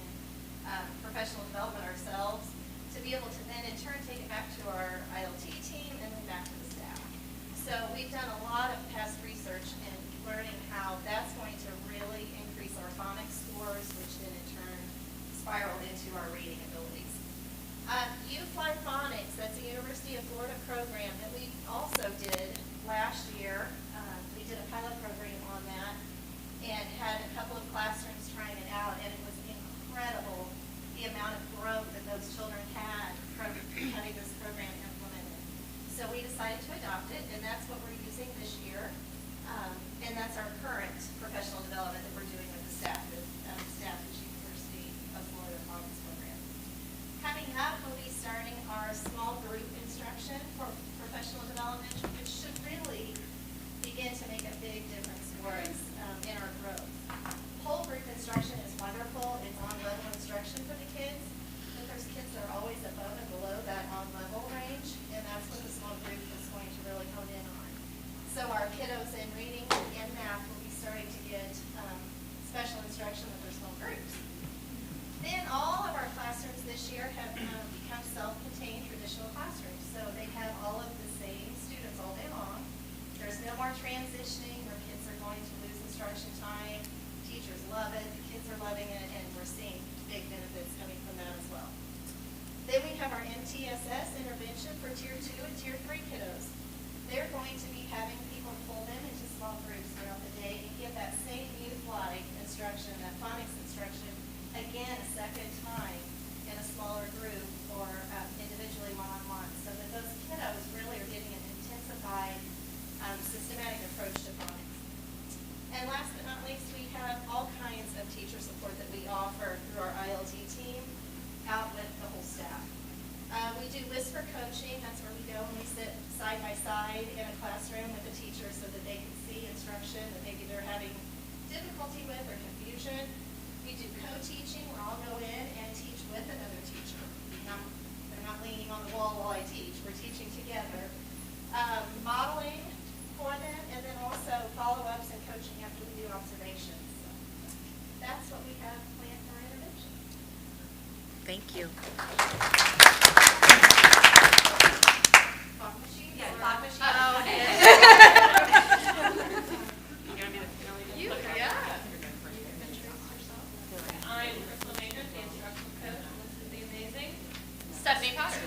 professional development ourselves, to be able to then in turn take it back to our ILT team and then back to the staff. So we've done a lot of past research in learning how that's going to really increase our phonics scores, which then in turn spiral into our reading abilities. U-Fly Phonics, that's a University of Florida program that we also did last year. We did a pilot program on that and had a couple of classrooms trying it out, and it was incredible the amount of growth that those children had from having this program implemented. So we decided to adopt it, and that's what we're using this year. And that's our current professional development that we're doing with the staff at the University of Florida Phonics program. Coming up, we'll be starting our small group instruction for professional development, which should really begin to make a big difference for us in our growth. Whole group instruction is wonderful. It's on-level instruction for the kids, but there's kids that are always above and below that on-level range, and that's what the small group is going to really hone in on. side by side in a classroom with the teacher so that they can see instruction that maybe they're having difficulty with or confusion. We do co-teaching, where I'll go in and teach with another teacher. They're not leaning on the wall while I teach. We're teaching together. Modeling for them, and then also follow-ups and coaching after we do observations. So that's what we have planned for our intervention. Thank you. Fog machine? Yeah, fog machine. Oh, I'm Crystal Major, the instructional coach, and this is the amazing Stephanie Potter.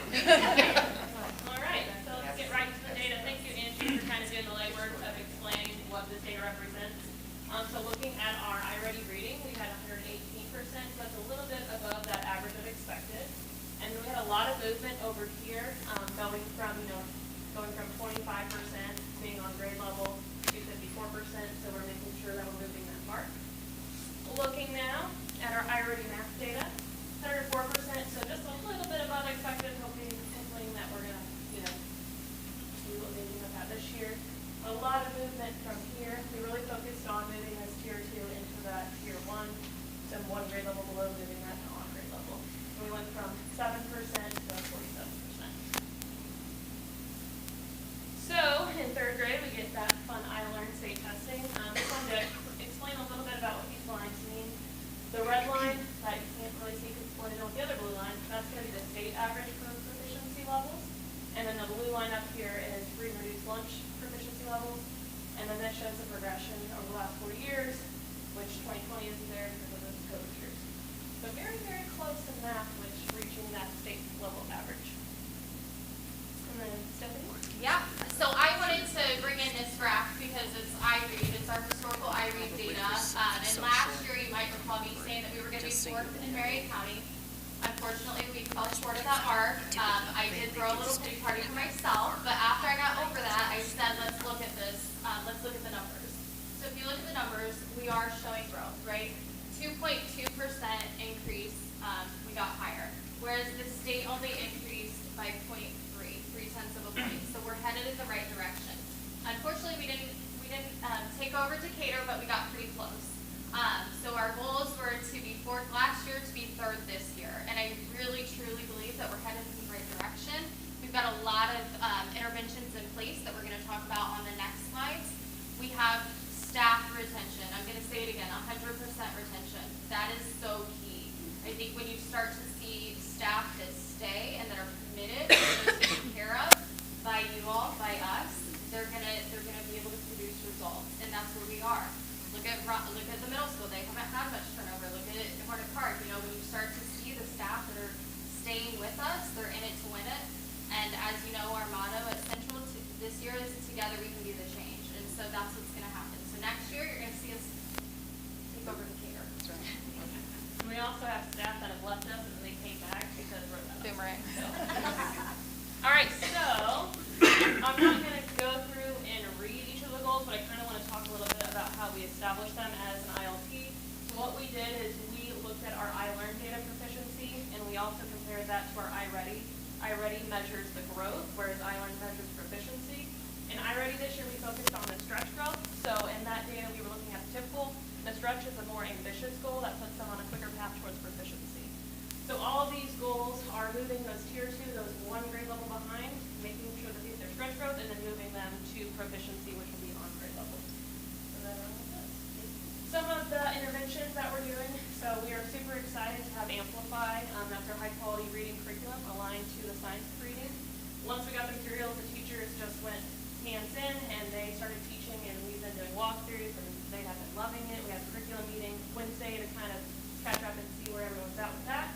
All right, so let's get right to the data. Thank you, Angie, for kind of doing the legwork of explaining what this data represents. So looking at our iReady reading, we had 118%, so that's a little bit above that average of expected. And then we had a lot of movement over here, going from 25% being on grade level to 54%, so we're making sure that we're moving that mark. Looking now at our iReady math data, 104%, so just a little bit above expected, hoping that we're going to, see what maybe with that this year. A lot of movement from here. We really focused on moving this tier 2 into that tier 1, so one grade level below, moving that to on grade level. And we went from 7% to 47%. So in 3rd grade, we get that fun iLearn state testing. Just wanted to explain a little bit about what these lines mean. The red line that you can't really see because it's blended in with the other blue line, that's going to be the state average for proficiency levels. And then the blue line up here is free and reduced lunch proficiency levels. And then that shows the progression over the last 4 years, which 2020 isn't there because of those COVID years. So very, very close in math, which reaching that state level average. And then Stephanie? Yeah, so I wanted to bring in this graph because it's iRead, it's our historical iRead data. And last year, you might recall me saying that we were going to be 4th in Marion County. Unfortunately, we fell short of that mark. I did throw a little pity party for myself, but after I got over that, I said, let's look at this, let's look at the numbers. So if you look at the numbers, we are showing growth, right? 2.2% increase, we got higher, whereas the state only increased by 0.3 tenths of a point. So we're headed in the right direction. Unfortunately, we didn't take over Decatur, but we got pretty close. So our goals were to be 4th last year, to be 3rd this year. And I really, truly believe that we're headed in the right direction. We've got a lot of interventions in place that we're going to talk about on the next slides. We have staff retention. I'm going to say it again, 100% retention. That is so key. I think when you start to see staff that stay and that are committed and taken care of by you all, by us, they're gonna be able to produce results, and that's where we are. Look at the middle school; they haven't had much turnover. Look at Hornet Park. When you start to see the staff that are staying with us, they're in it to win it. And as you know, our motto at Central this year is "Together we can be the change," and so that's what's going to happen. So next year, you're going to see us take over Decatur. That's right. And we also have staff that have left us and they came back because we're boomerang. All right, so I'm not going to go through and read each of the goals, but I kind of want to talk a little bit about how we established them as an ILP. So what we did is we looked at our iLearn data proficiency, and we also compared that to our iReady. iReady measures the growth, whereas iLearn measures proficiency. In iReady this year, we focused on the stretch growth. So in that data, we were looking at the typical. The stretch is a more ambitious goal that puts them on a quicker path towards proficiency. So all of these goals are moving those tier 2, those one grade level behind, making sure that these are stretch growth, and then moving them to proficiency, which will be on grade level. So then some of the interventions that we're doing. So we are super excited to have Amplify. That's our high quality reading curriculum aligned to the science of reading. Once we got the materials, the teachers just went hands in and they started teaching, and we've been doing walkthroughs and they have been loving it. We had a curriculum meeting Wednesday to kind of catch up and see where everyone's at with that.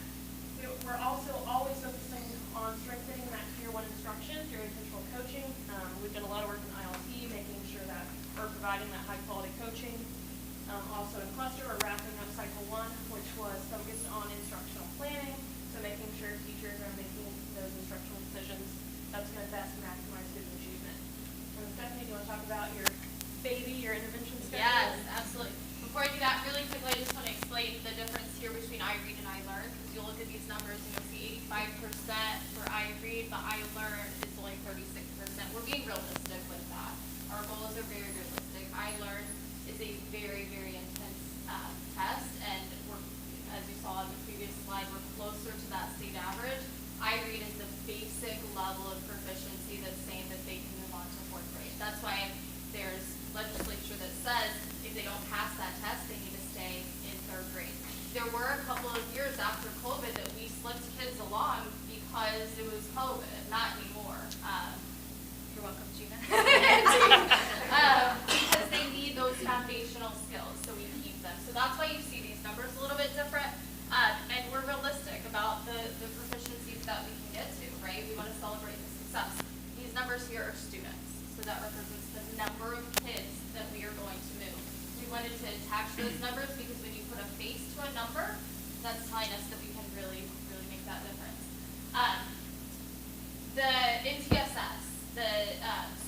We're also always focusing on strengthening that tier 1 instruction through intentional coaching. We've done a lot of work in ILP, making sure that we're providing that high quality coaching. Also in cluster, we're wrapping up cycle 1, which was focused on instructional planning, so making sure teachers are making those instructional decisions that's going to best maximize student achievement. And Stephanie, do you want to talk about your baby, your intervention schedule? Yes, absolutely. Before I do that, really quickly, I just want to explain the difference here between iRead and iLearn, because you'll look at these numbers and you'll see 85% for iRead, but iLearn is only 36%. We're being are our students. So that represents the number of kids that we are going to move. We wanted to attach those numbers because when you put a face to a number, that's telling us that we can really, really make that difference. The NTSS, the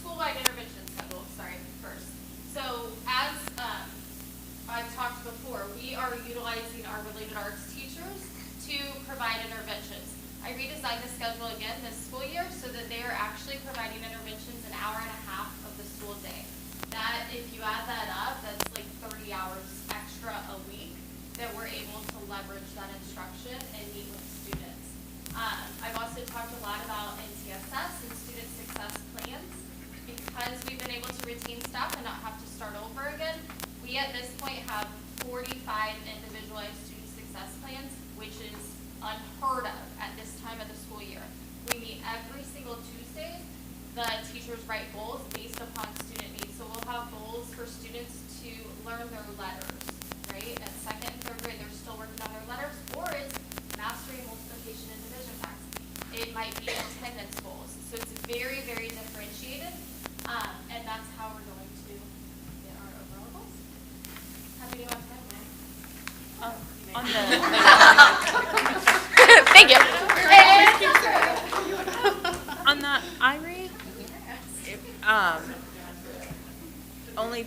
school-wide intervention schedule, first. So as I've talked before, we are utilizing our related arts teachers to provide interventions. I redesigned the schedule again this school year so that they are actually providing interventions an hour and a half of the school day. That, if you add that up, that's like 30 hours extra a week that we're able to leverage that instruction and meet with students. I've also talked a lot about NTSS and student success plans. Because we've been able to retain staff and not have to start over again, we at this point have 45 individualized student success plans, which is unheard of at this time of the school year. We meet every single Tuesday. The teachers write goals based upon student needs. So we'll have goals for students to learn their letters, right? At second and third grade, they're still working on their letters, or it's mastering multiplication and division facts. It might be attendance goals. So it's very, very differentiated, and that's how we're going to get our overall goals. Happy to have time, man. On the Thank you. on the iRead, only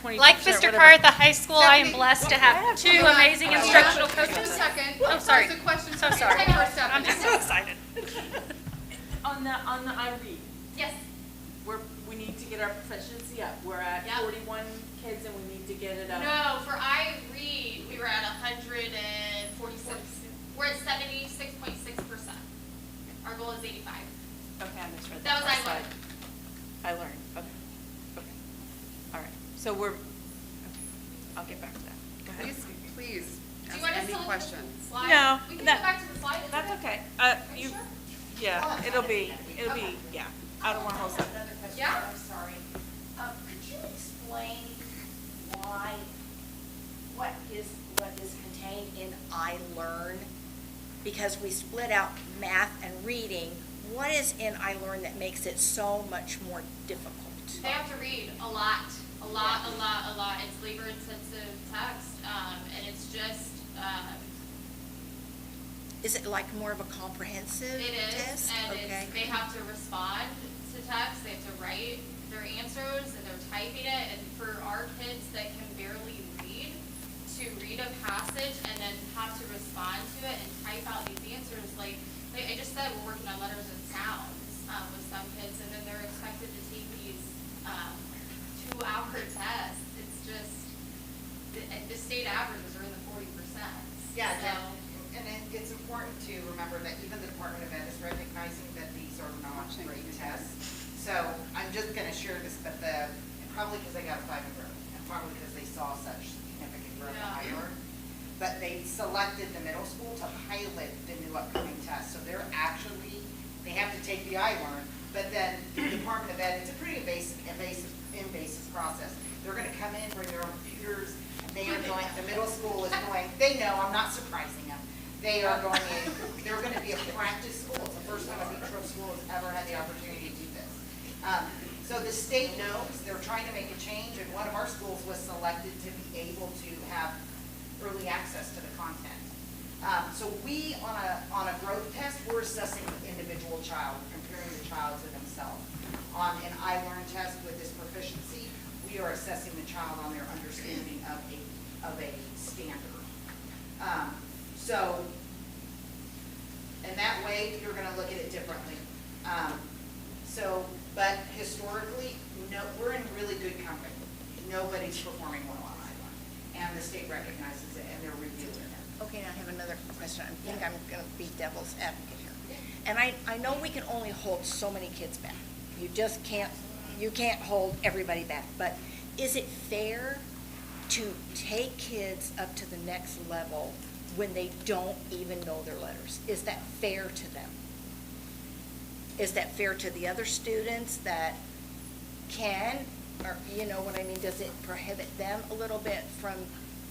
20%. Like Mr. Carr at the high school, I am blessed to have two amazing instructional coaches. Just a second. Oh, sorry. There's a question. So sorry. Take our step. I'm just so excited. On the iRead, Yes. we need to get our proficiency up. We're at Yep. 41 kids and we need to get it up. No, for iRead, we were at 146. We're at 76.6%. Our goal is 85. Okay, I misread That was last iLearn. slide. I learned. Okay. Okay. All right. So we're. Okay. I'll get back to that. Go ahead. Please Do you ask want us any to look at questions. the slide? No, We can that- go back to the slide. Is That's it? okay. You sure? Yeah, it'll be, yeah. I don't want to hold something. Another question, Yeah? I'm sorry. Could you explain why, what is contained in iLearn? Because we split out math and reading. What is in iLearn that makes it so much more difficult? They have to read a lot. It's labor-intensive text, and it's just, Is it like more of a comprehensive it is, test? and Okay. they have to respond to text, they have to write their answers, and they're typing it, and for our kids that can barely read, to read a passage and then have to respond to it and type out these answers, like I just said, we're working on letters and sounds with some kids, and then they're expected to take these 2-hour tests. It's just, the state averages are in the 40%. Yeah, So, and it's important to remember that even the Department of Ed is recognizing that these are not great tests. So I'm just gonna share this, but probably because they got a 5 in growth, and probably because they saw such significant growth in iLearn. But they selected the middle school to pilot the new upcoming test. So they're actually, they have to take the iLearn, but then the Department of Ed, it's a pretty invasive process. They're gonna come in, bring their own computers, and they are going, the middle school is going, they know, I'm not surprising them. They are going in, they're gonna be a practice school. It's the first time a Beechcroft school has ever had the opportunity to do this. So the state knows, they're trying to make a change, and one of our schools was selected to be able to have early access to the content. So we, on a growth test, we're assessing the individual child, comparing the child to themselves. On an iLearn test with this proficiency, we are assessing the child on their understanding of a standard. So, and that way, you're gonna look at it differently. But historically, no, we're in really good company. Nobody's performing well on iLearn, and the state recognizes it, and they're reviewing it. Okay, now I have another question. I think I'm going to be devil's advocate here. And I know we can only hold so many kids back. You just can't hold everybody back. But is it fair to take kids up to the next level when they don't even know their letters? Is that fair to them? Is that fair to the other students that can, or you know what I mean? Does it prohibit them a little bit from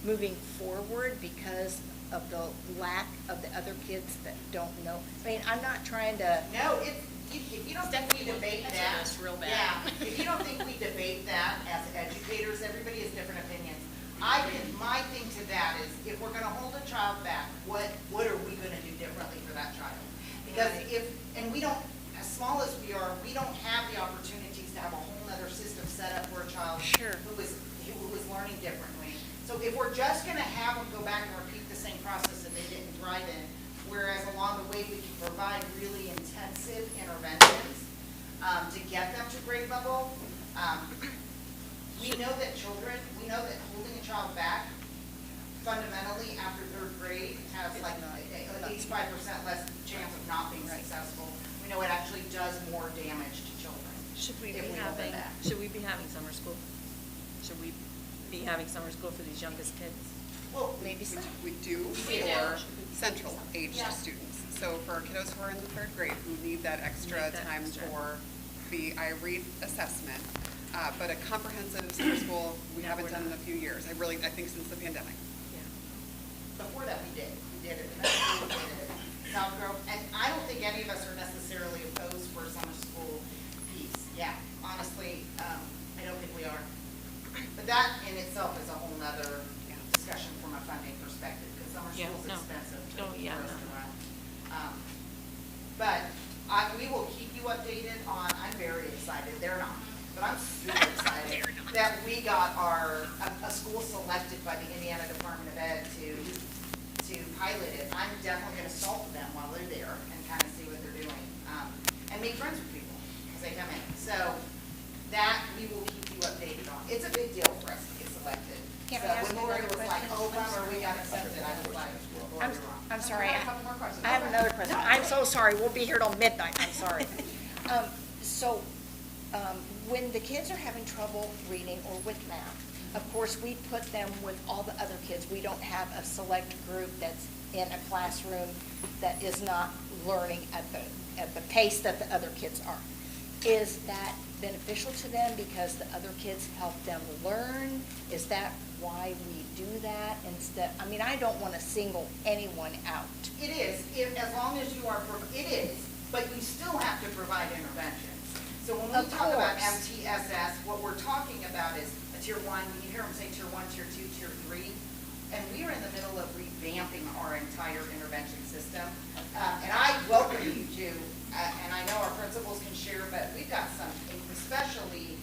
moving forward because of the lack of the other kids that don't know? I mean, I'm not trying to. No, if you don't definitely debate that, real bad. Yeah, if you don't think we debate that as educators, everybody has different opinions. My thing to that is, if we're gonna hold a child back, what are we gonna do differently for that child? Because and we don't, as small as we are, we don't have the opportunities to have a whole nother system set up for a child who was learning differently. So if we're just gonna have them go back and repeat the same process that they didn't thrive in, whereas along the way we can provide really intensive interventions to get them to grade level. We know that holding a child back fundamentally after third grade has like an 85% less chance of not being successful. We know it actually does more damage to children. Should we if be hold them having, back. should we be having summer school? Should we be having summer school for these youngest kids? Well, Maybe so. We do We do. for central aged Yeah. students. So for our kiddos who are in the third grade who need that extra Need that time extra. for the I-read assessment, but a comprehensive summer school we haven't done in a few years. I think since the pandemic. Before that, we did. We did it. We did it. South Grove, and I don't think any of us are necessarily opposed for a summer school piece. Yeah, honestly, I don't think we are. But that in itself is a whole nother discussion from a funding perspective, because summer Yeah, school is no. expensive Oh, for yeah, us no. to run. But we will keep you updated on, I'm very excited, they're not, but I'm super excited that we got a school selected by the Indiana Department of Ed to pilot it. I'm definitely gonna talk to them while they're there and kind of see what they're doing, and make friends with people as they come in. So that we will keep you updated on. It's a big deal for us to get selected. Can So I ask when Lori another was like, question? oh, bummer, we got accepted, I was like, well, I'm, you're wrong. I'm sorry. I have a couple more questions. I have another question. I'm so sorry. We'll be here till midnight. I'm sorry. When the kids are having trouble reading or with math, of course, we put them with all the other kids. We don't have a select group that's in a classroom that is not learning at the pace that the other kids are. Is that beneficial to them because the other kids help them learn? Is that why we do that instead? I mean, I don't want to single anyone out. It is, as long as you are, it is, but you still have to provide interventions. So when we Of talk about course. MTSS, what we're talking about is a tier 1, you hear them say tier 1, tier 2, tier 3, and we are in the middle of revamping our entire intervention system. And I welcome you to, and I know our principals can share, but we've got some, especially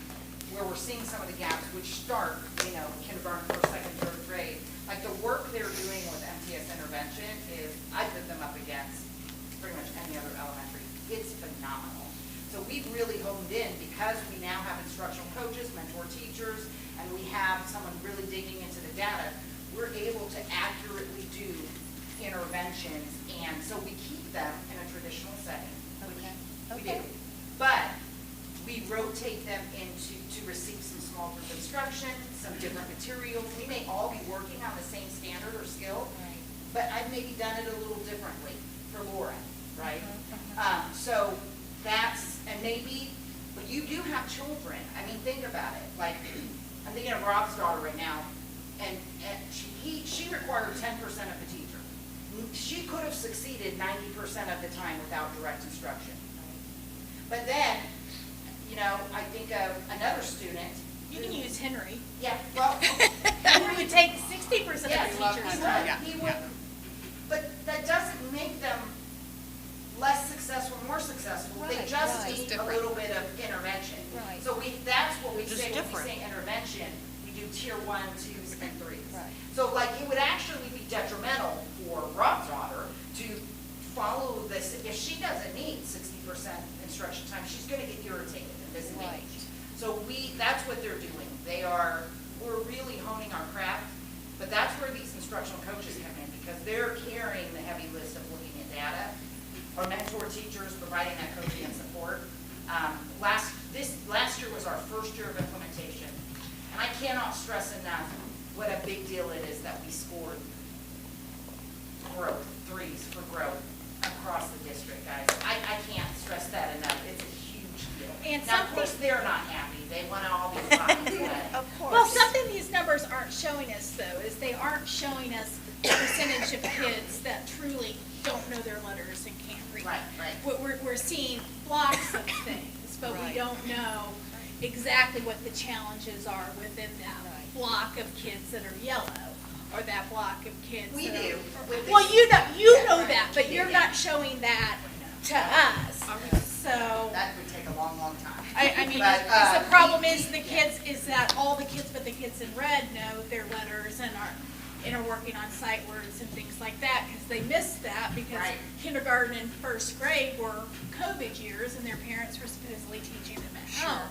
where we're seeing some of the gaps, which start, kindergarten, first, second, third grade. Like the work they're doing with MTS intervention is, I put them up against pretty much any other elementary. It's phenomenal. So we've really honed in because we now have instructional coaches, mentor teachers, and we have someone really digging into the data. We're able to accurately do interventions, and so we keep them in a traditional setting. We do. But we rotate them to receive some small group instruction, some different materials. We may all be working on the same standard or skill, but I've maybe done it a little differently for Laura, right? So that's, and maybe, but you do have children. I mean, think about it. Like, I'm thinking of Rob's daughter right now, and she required 10% of the teacher. She could have succeeded 90% of the time without direct instruction. But then, I think of another student. You can use Henry. Yeah, well. Henry would take 60% of the Yes, teacher's time. he would. But that doesn't make them less successful, more successful. They Right, just right. need a little bit of intervention. Right. So that's what we Just say when we different. say intervention. We do tier 1, 2s, and 3s. Right. So like it would actually be detrimental for Rob's daughter to follow this. If she doesn't need 60% instruction time, she's going to get irritated and disengaged. Right. So that's what they're doing. We're really honing our craft, but that's where these instructional coaches come in because they're carrying the heavy list of looking at data. Our mentor teachers providing that coaching and support. Last year was our first year of implementation, and I cannot stress enough what a big deal it is that we scored growth, 3s for growth across the district, guys. I can't stress that enough. It's a huge deal. And now, of course, they're not happy. They want to all be fine. Of course. Well, something these numbers aren't showing us, though, is they aren't showing us the percentage of kids that truly don't know their letters and can't read. Right, right. We're seeing blocks of things, but we Right. don't don't know exactly what the challenges are within that block of kids that are yellow, or that block of kids We that do. are. Well, you know that, but you're not showing that to us, so. That would take a long, long time. I mean, But, the problem is the kids, is that all the kids but the kids in red know their letters and are working on sight words and things like that, because they missed that because Right. kindergarten and first grade were COVID years and their parents were supposedly teaching them at home.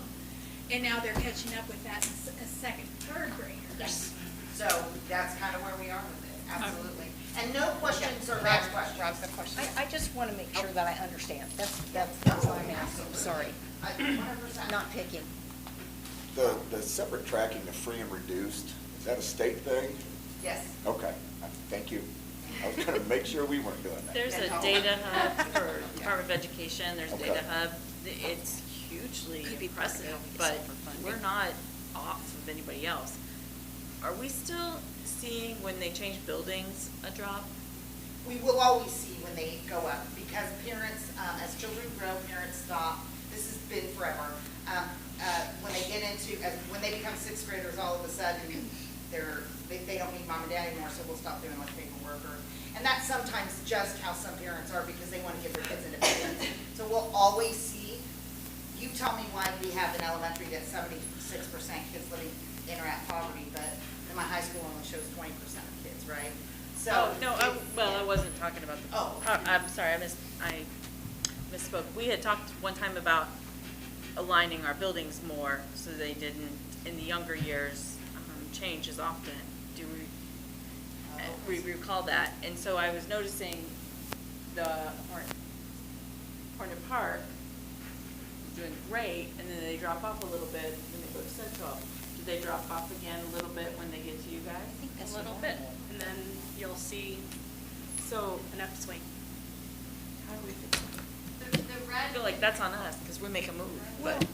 And now they're catching up with that as second, third graders. Yes. So that's kind of where we are with it, absolutely. And no questions or bad questions. Rob's got a question. I just want to make sure that I understand. That's all I'm asking, sorry. 100%. Not picking. The separate tracking, the free and reduced, is that a state thing? Yes. Okay, thank you. I was gonna make sure we weren't doing that. There's a data hub for Department of Education, there's a Okay. data hub. It's hugely impressive, but we're not off of anybody else. Are we still seeing, when they change buildings, a drop? We will always see when they go up, because parents, as children grow, parents stop. This has been forever. When they get into, when they become sixth graders, all of a sudden, they don't need mom and dad anymore, so we'll stop doing less paperwork. And that's sometimes just how some parents are, because they want to give their kids independence. So we'll always see. You tell me why we have an elementary that's 76% kids living in or at poverty, but in my high school only shows 20% of kids, right? So. Oh, no, I wasn't talking about the. Oh. I'm sorry, I misspoke. We had talked one time about aligning our buildings more so they didn't, in the younger years, change as often. Do we recall that? And so I was noticing the Hornet Park is doing great, and then they drop off a little bit when they go to Central. Do they drop off again a little bit when they get to you guys? I think that's A little bit, and then you'll see So an upswing. how do we fix it? The I red. feel like that's on us because we make a move, Well, but.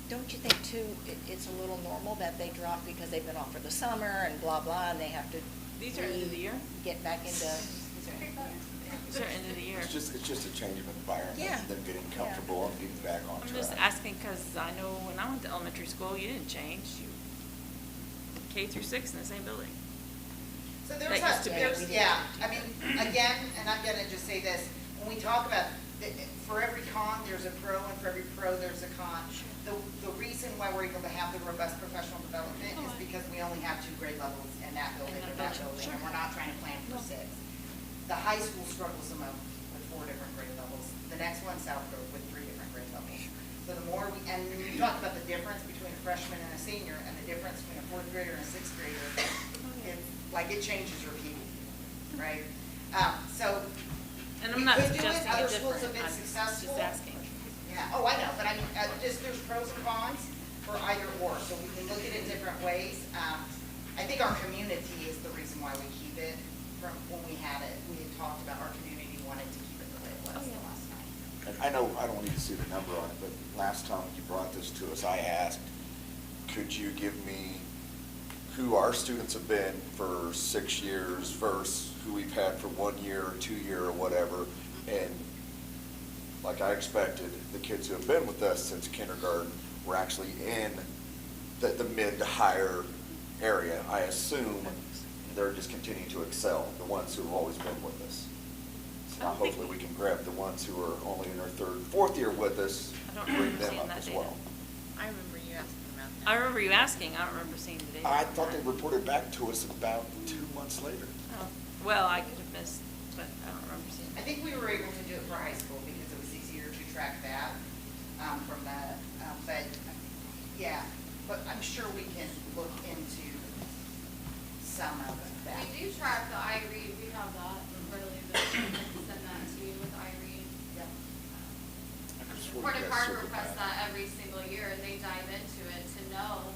don't you think too, it's a little normal that they drop because they've been off for the summer and blah, blah, and they have to. These are end of the year? Get back into. These are end of the year. It's just a change of environment, Yeah. them getting comfortable and getting back on I'm track. just asking because I know when I went to elementary school, you didn't change. You K through 6 in the same building. So That used to be. I mean, again, and I'm gonna just say this, when we talk about, for every con, there's a pro, and for every pro, there's a con. The reason why we're able to have the robust professional development is because we only have 2 grade levels in that building or that building, and we're not trying to plan for 6. The high school struggles the most with 4 different grade levels. The next one, South Grove, with 3 different grade levels. So the more and when you talk about the difference between a freshman and a senior, and the difference between a 4th grader and a 6th grader, it changes your people, right? So. And I'm not we could do it. suggesting Other a schools have different, been I'm successful. just asking. Yeah, oh, I know, but I mean, there's pros and cons for either or, so we can look at it different ways. I think our community is the reason why we keep it. From when we had it, we had talked about our community wanted to keep it the way it was the last time. And I know, I don't need to see the number on it, but last time you brought this to us, I asked, could you give me who our students have been for 6 years versus who we've had for 1 year or 2 year or whatever? And like I expected, the kids who have been with us since kindergarten were actually in the mid to higher area. I assume they're just continuing to excel, the ones who have always been with us. So now hopefully we can grab the ones who are only in their 3rd, 4th year with us, I don't bring remember them seeing up that as data. well. I remember you asking about that. I remember you asking, I don't remember seeing the data. I thought they reported back to us about 2 months later. Oh, well, I could have missed, but I don't remember seeing I that. think we were able to do it for high school because it was easier to track that from the, but yeah, but I'm sure we can look into some of that. We do track the iRead, we have that readily available, I can send that to you with iRead. Hornet Park requests that every single year, and they dive into it to know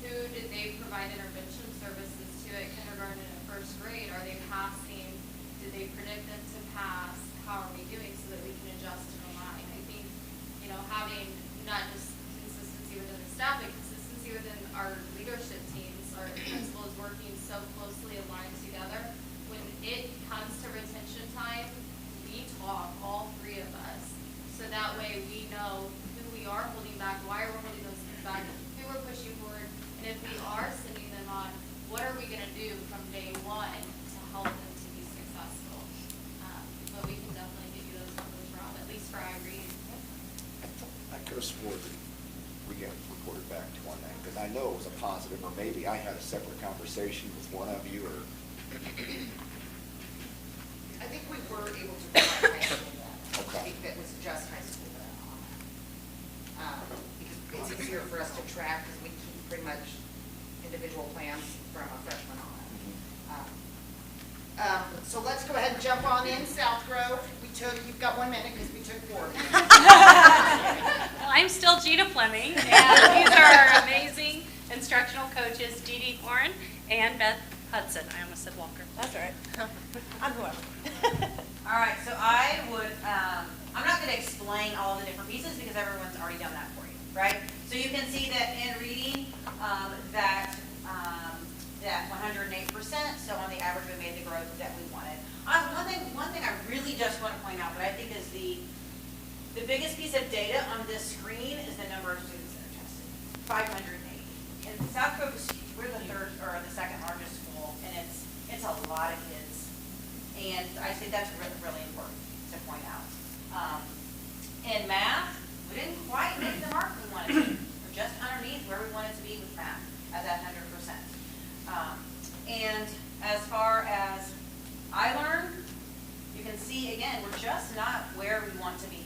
who did they provide intervention services to at kindergarten and at 1st grade? Are they passing? Did they predict them to pass? How are we doing so that we can adjust and align? I think, having not just consistency within the staff, but consistency within our leadership teams, our principals working so closely aligned together. When it comes to retention time, we talk, all 3 of us. So that way we know who we are holding back feedback? Why are we holding those kids back? Who we're pushing forward? And if we are sending them on, what are we going to do from day one to help them to be successful? But we can definitely give you those numbers, Rob, at least for Irene. I could have swore that we got reported back to on that, because I know it was a positive, or maybe I had a separate conversation with one of you, or. I think we were able to provide high school data. Okay. I think that was just high school data on that. Because it's easier for us to track because we keep pretty much individual plans from a freshman on. So let's go ahead and jump on in, South Grove. You've got 1 minute because we took 4 minutes. Well, I'm still Gina Fleming, and these are our amazing instructional coaches, Dee Dee Warren and Beth Hudson. I almost said Walker. That's all right. I'm whoever. All right, so I'm not going to explain all the different pieces because everyone's already done that for you, right? So you can see that in reading that 108%, so on the average we made the growth that we wanted. One thing I really just want to point out that I think is the biggest piece of data on this screen is the number of students that are tested, 580. And South Grove is, we're the third or the second largest school, and it's a lot of kids. And I think that's really, really important to point out. In math, we didn't quite make the mark we wanted to. We're just underneath where we wanted to be with math at that 100%. And as far as I learn, you can see, again, we're just not where we want to be.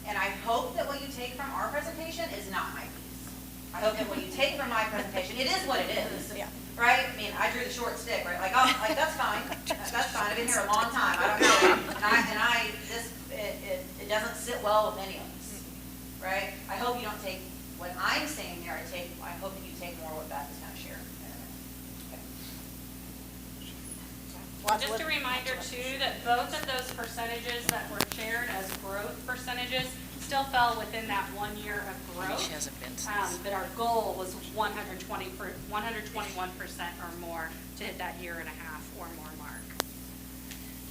And I hope that what you take from our presentation is not my piece. I hope that what you take from my presentation, it is what it is, right? I mean, I drew the short stick, right? Like, oh, like that's fine. That's fine. I've been here a long time. I don't know. It doesn't sit well with any of us, right? I hope you don't take what I'm saying here. I hope that you take more what Beth is going to share. Just a reminder too that both of those percentages that were shared as growth percentages still fell within that 1 year of growth. She hasn't been since. But our goal was 121% or more to hit that 1.5 year or more mark.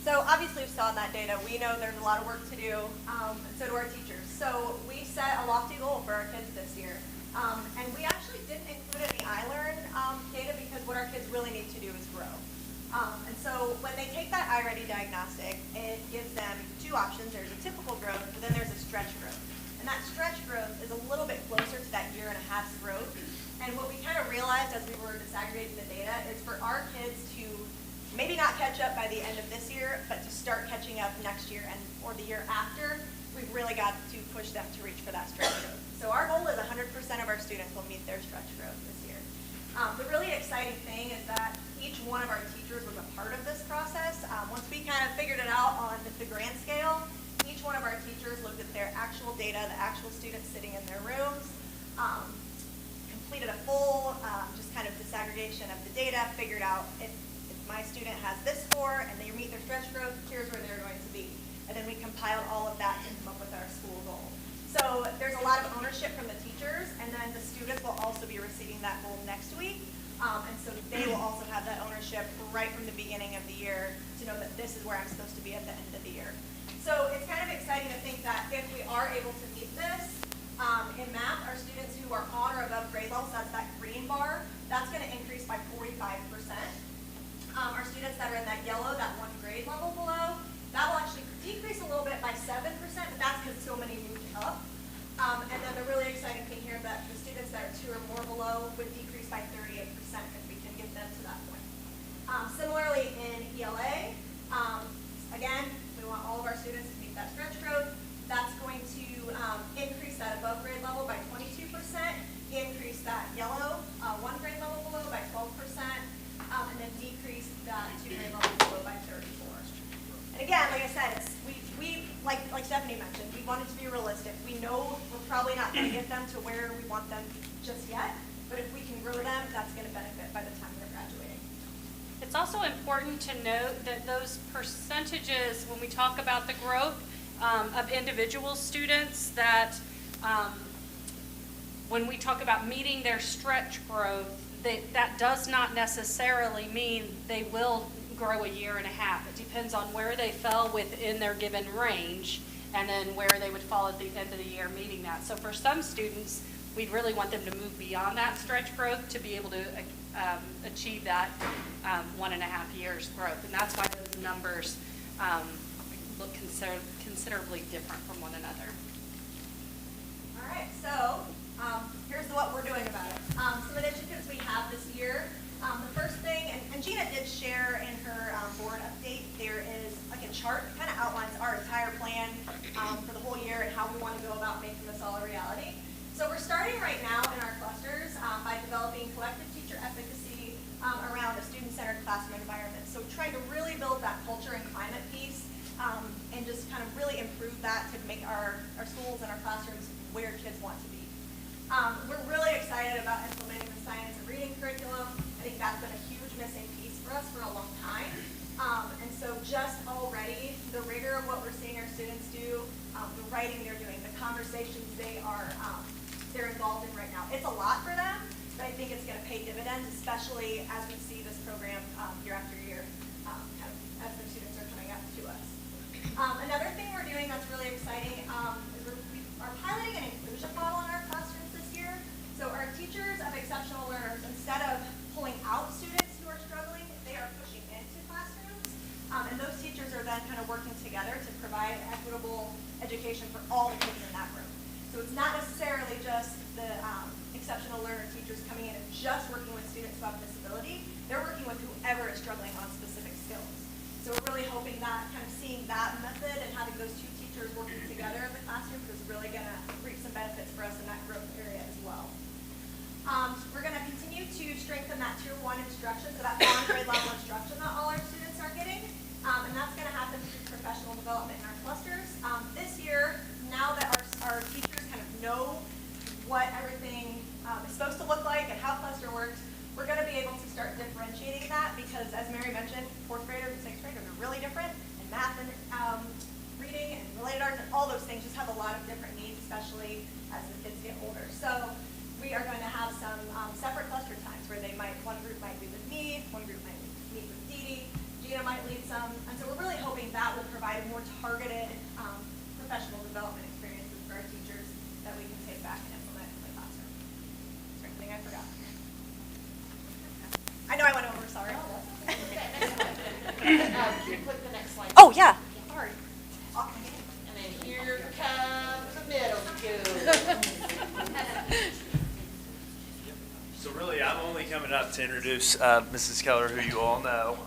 So obviously we saw in that data, we know there's a lot of work to do, and so do our teachers. So we set a lofty goal for our kids this year. And we actually didn't include any iLearn data because what our kids really need to do is grow. And so when they take that iReady diagnostic, it gives them 2 options. There's a typical growth, but then there's a stretch growth. And that stretch growth is a little bit closer to that 1.5 year growth. And what we kind of realized as we were disaggregating the data is for our kids to maybe not catch up by the end of this year, but to start catching up next year and or the year after, we've really got to push them to reach for that stretch growth. So our goal is 100% of our students will meet their stretch growth this year. The really exciting thing is that each one of our teachers was a part of this process. Once we kind of figured it out on the grand scale, each one of our teachers looked at their actual data, the actual students sitting in their rooms, completed a full just kind of disaggregation of the data, figured out if my student has this score and they meet their stretch growth, here's where they're going to be. And then we compiled all of that and come up with our school goal. So there's a lot of ownership from the teachers, and then the students will also be receiving that goal next week. And so they will also have that ownership right from the beginning of the year to know that this is where I'm supposed to be at the end of the year. So it's kind of exciting to think that if we are able to meet this, in math, our students who are on or above grade level, so that's that green bar, that's going to increase by 45%. Our students that are in that yellow, that 1 grade level below, that will actually decrease a little bit by 7%, but that's because so many moved up. And then the really exciting thing here that the students that are 2 or more below would decrease by 38% if we can get them to that point. Similarly in ELA, again, we want all of our students to meet that stretch growth. That's going to increase that above grade level by 22%, increase that yellow 1 grade level below by 12%, and then decrease that 2 grade level below by 34%. And again, like I said, we like Stephanie mentioned, we wanted to be realistic. We know we're probably not going to get them to where we want them just yet, but if we can grow them, that's going to benefit by the time they're graduating. It's also important to note that those percentages, when we talk about the growth of individual students, that when we talk about meeting their stretch growth, that does not necessarily mean they will grow 1.5 years. It depends on where they fell within their given range, and then where they would fall at the end of the year meeting that. So for some students, we'd really want them to move beyond that stretch growth to be able to achieve that 1.5 years growth. And that's why those numbers look considerably different from one another. All right, so here's what we're doing about it. Some initiatives we have this year. The first thing, and Gina did share in her board update, there is like a chart that kind of outlines our entire plan for the whole year and how we want to go about making this all a reality. So we're starting right now in our clusters by developing collective teacher efficacy around a student-centered classroom environment. So trying to really build that culture and climate piece and just kind of really improve that to make our schools and our classrooms where kids want to be. We're really excited about implementing the science and reading curriculum. I think that's been a huge missing piece for us for a long time. And so just already, the rigor of what we're seeing our students do, the writing they're doing, the conversations they're involved in right now. It's a lot for them, but I think it's going to pay dividends, especially as we see this program year after year, kind of as the students are coming up to us. Another thing we're doing that's really exciting is we are piloting an inclusion model in our classrooms this year. So our teachers of exceptional learners, instead of pulling out students who are struggling, they are pushing into classrooms. And those teachers are then kind of working together to provide equitable education for all the kids in that room. So it's not necessarily just the exceptional learner teachers coming in and just working with students who have disability. They're working with whoever is struggling on specific skills. So we're really hoping that kind of seeing that method and having those two teachers working together in the classrooms is really going to reap some benefits for us in that growth area as well. We're going to continue to strengthen that Tier 1 instruction, so that on-grade level instruction that all our students are getting. And that's going to happen through professional development in our clusters. This year, now that our teachers kind of know what everything is supposed to look like and how cluster works, we're going to be able to start differentiating that because, as Mary mentioned, 4th graders and 6th graders are really different, and math and reading and related arts and all those things just have a lot of different needs, especially as the kids get older. So we are going to have some separate cluster times where one group might be with me, one group might meet with Dee Dee, Gina might lead some, and so we're really hoping that will provide a more targeted professional development experiences for our teachers that we can take back and implement in the classroom. Is there anything I forgot? I know I went over, sorry. Can you click the next slide? Oh, yeah. Sorry. And then here comes the middle school. So really, I'm only coming up to introduce Mrs. Keller, who you all know.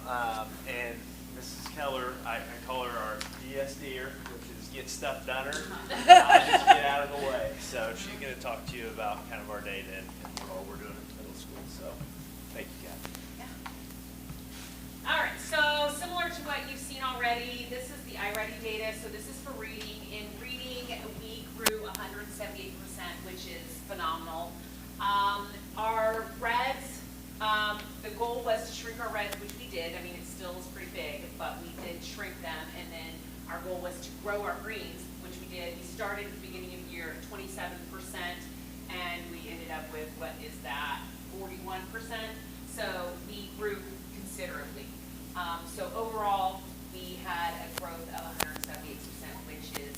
And Mrs. Keller, I call her our DSDer, which is get stuff doneer. I just get out of the way. So she's going to talk to you about kind of our data and what all we're doing in middle school. So thank you, guys. All right, so similar to what you've seen already, this is the iReady data. So this is for reading. In reading, we grew 178%, which is phenomenal. Our reds, the goal was to shrink our reds, which we did. I mean, it still is pretty big, but we did shrink them. And then our goal was to grow our greens, which we did. We started at the beginning of the year at 27%, and we ended up with, what is that, 41%? So we grew considerably. So overall, we had a growth of 178%, which is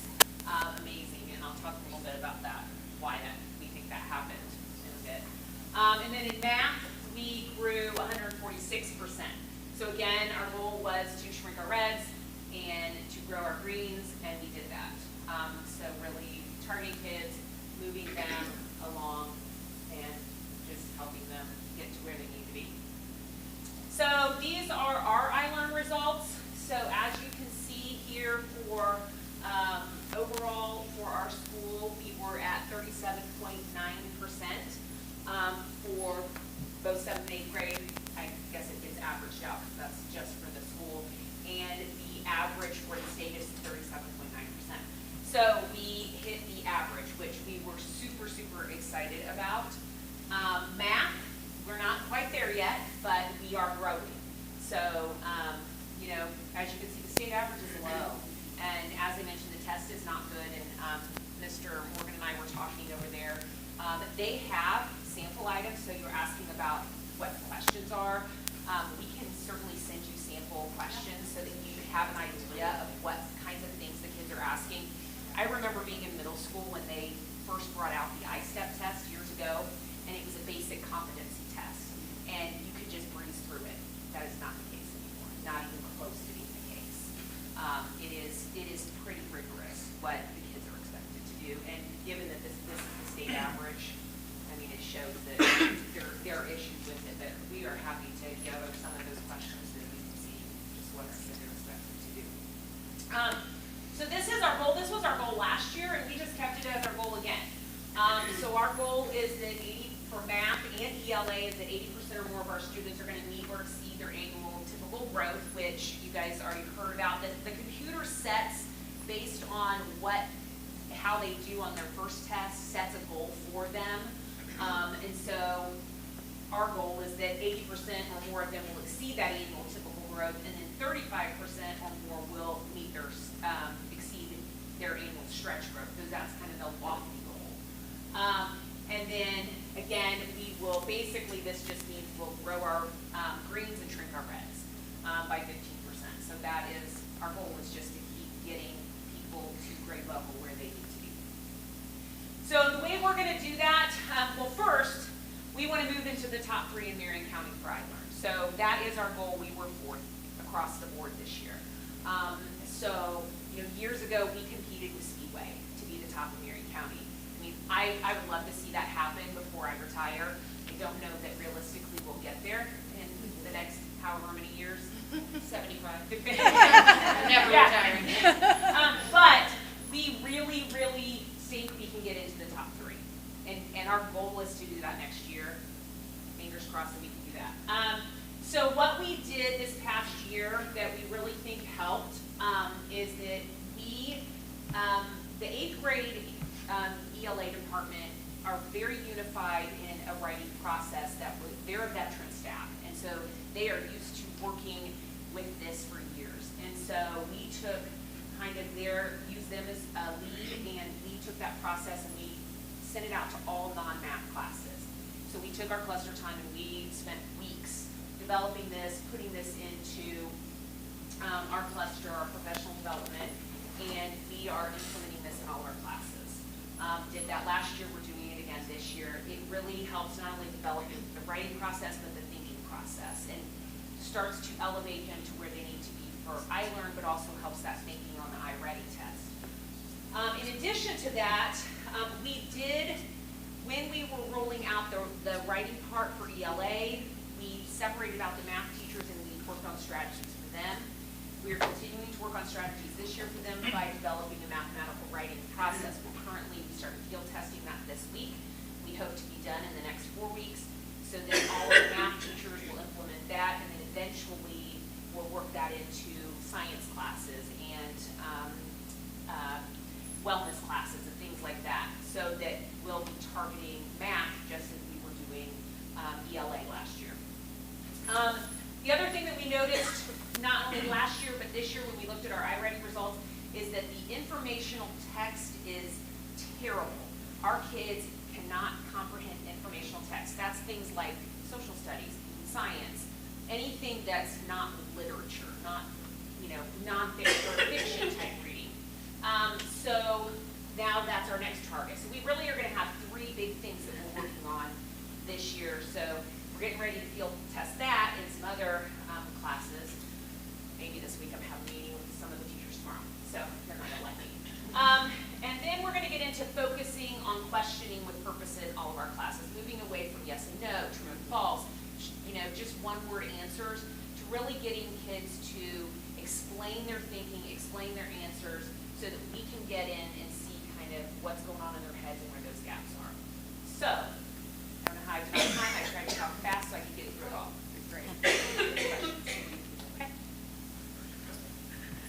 amazing. And I'll talk a little bit about that, why we think that happened in a bit. And then in math, we grew 146%. So again, our goal was to shrink our reds and to grow our greens, and we did that. So really targeting kids, moving them along, and just helping them get to where they need to be. So these are our iLearn results. So as you can see here for overall for our school, we were at 37.9%. For both 7th and 8th grade, I guess it gets averaged out because that's just for the school. And the average for the state is 37.9%. So we hit the average, which we were super, super excited about. Math, we're not quite there yet, but we are growing. So, as you can see, the state average is low. And as I mentioned, the test is not good. And Mr. Morgan and I were talking over there. They have sample items, so you're asking about what the questions are. We can certainly send you sample questions so that you have an idea of what kinds of things the kids are asking. I remember being in middle school when they first brought out the Step test years ago, and it was a basic competency test, and you could just breeze through it. That is not the case anymore, not even close to being the case. It is pretty rigorous what the kids are expected to do, and given that this is the state average, I mean, it shows that there are issues with it, but we are happy to gather some of those questions that we can see just what they're expected to do. So this is our goal. This was our goal last year, and we just kept it as our goal again. So our goal is that for math and ELA is that 80% or more of our students are going to meet or exceed their annual typical growth, which you guys already heard about. The computer sets based on how they do on their first test, sets a goal for them. And so our goal is that 80% or more of them will exceed that annual typical growth, and then 35% or more will meet exceed their annual stretch growth. So that's kind of the lofty goal. And then again, we will basically, this just means we'll grow our greens and shrink our reds by 15%. So that is, our goal is just to keep getting people to grade level where they need to be. So the way we're going to do that, well, first, we want to move into the top 3 in Marion County for iLearn. So that is our goal. We were 4th across the board this year. So, years ago, we competed with Speedway to be the top in Marion County. I mean, I would love to see that happen before I retire. I don't know that realistically we'll get there in the next however many years. 75. Never retiring. But we really, really think we can get into the top 3. And our goal is to do that next year. Fingers crossed that we can do that. So what we did this past year that we really think helped is that the 8th grade ELA department are very unified in a writing process they're a veteran staff, and so they are used to working with this for years. And so we took used them as a lead, and we took that process and we sent it out to all non-math classes. So we took our cluster time and we spent weeks developing this, putting this into our cluster, our professional development, and we are implementing this in all our classes. Did that last year, we're doing it again this year. It really helps not only develop the writing process, but the thinking process, and starts to elevate them to where they need to be for iLearn, but also helps that thinking on the iReady test. In addition to that, we did, when we were rolling out the writing part for ELA, we separated out the math teachers and we worked on strategies for them. We are continuing to work on strategies this year for them by developing a mathematical writing process. We started field testing that this week. We hope to be done in the next 4 weeks so that all of the math teachers will implement that, and then eventually we'll work that into science classes and wellness classes and things like that, so that we'll be targeting math just as we were doing ELA last year. The other thing that we noticed, not only last year, but this year when we looked at our iReady results, is that the informational text is terrible. Our kids cannot comprehend informational text. That's things like social studies, science, anything that's not literature, not non-fiction or fiction type reading. So now that's our next target. So we really are going to have 3 big things that we're working on this year. So we're getting ready to field test that in some other classes. Maybe this week I'm having a meeting with some of the teachers tomorrow, so they're not going to like me. And then we're going to get into focusing on questioning with purpose in all of our classes, moving away from yes and no, true and false, just one-word answers, to really getting kids to explain their thinking, explain their answers, so that we can get in and see kind of what's going on in their heads and where those gaps are. So, I don't know how I did all time. I tried to talk fast so I could get through it all. Great. Okay.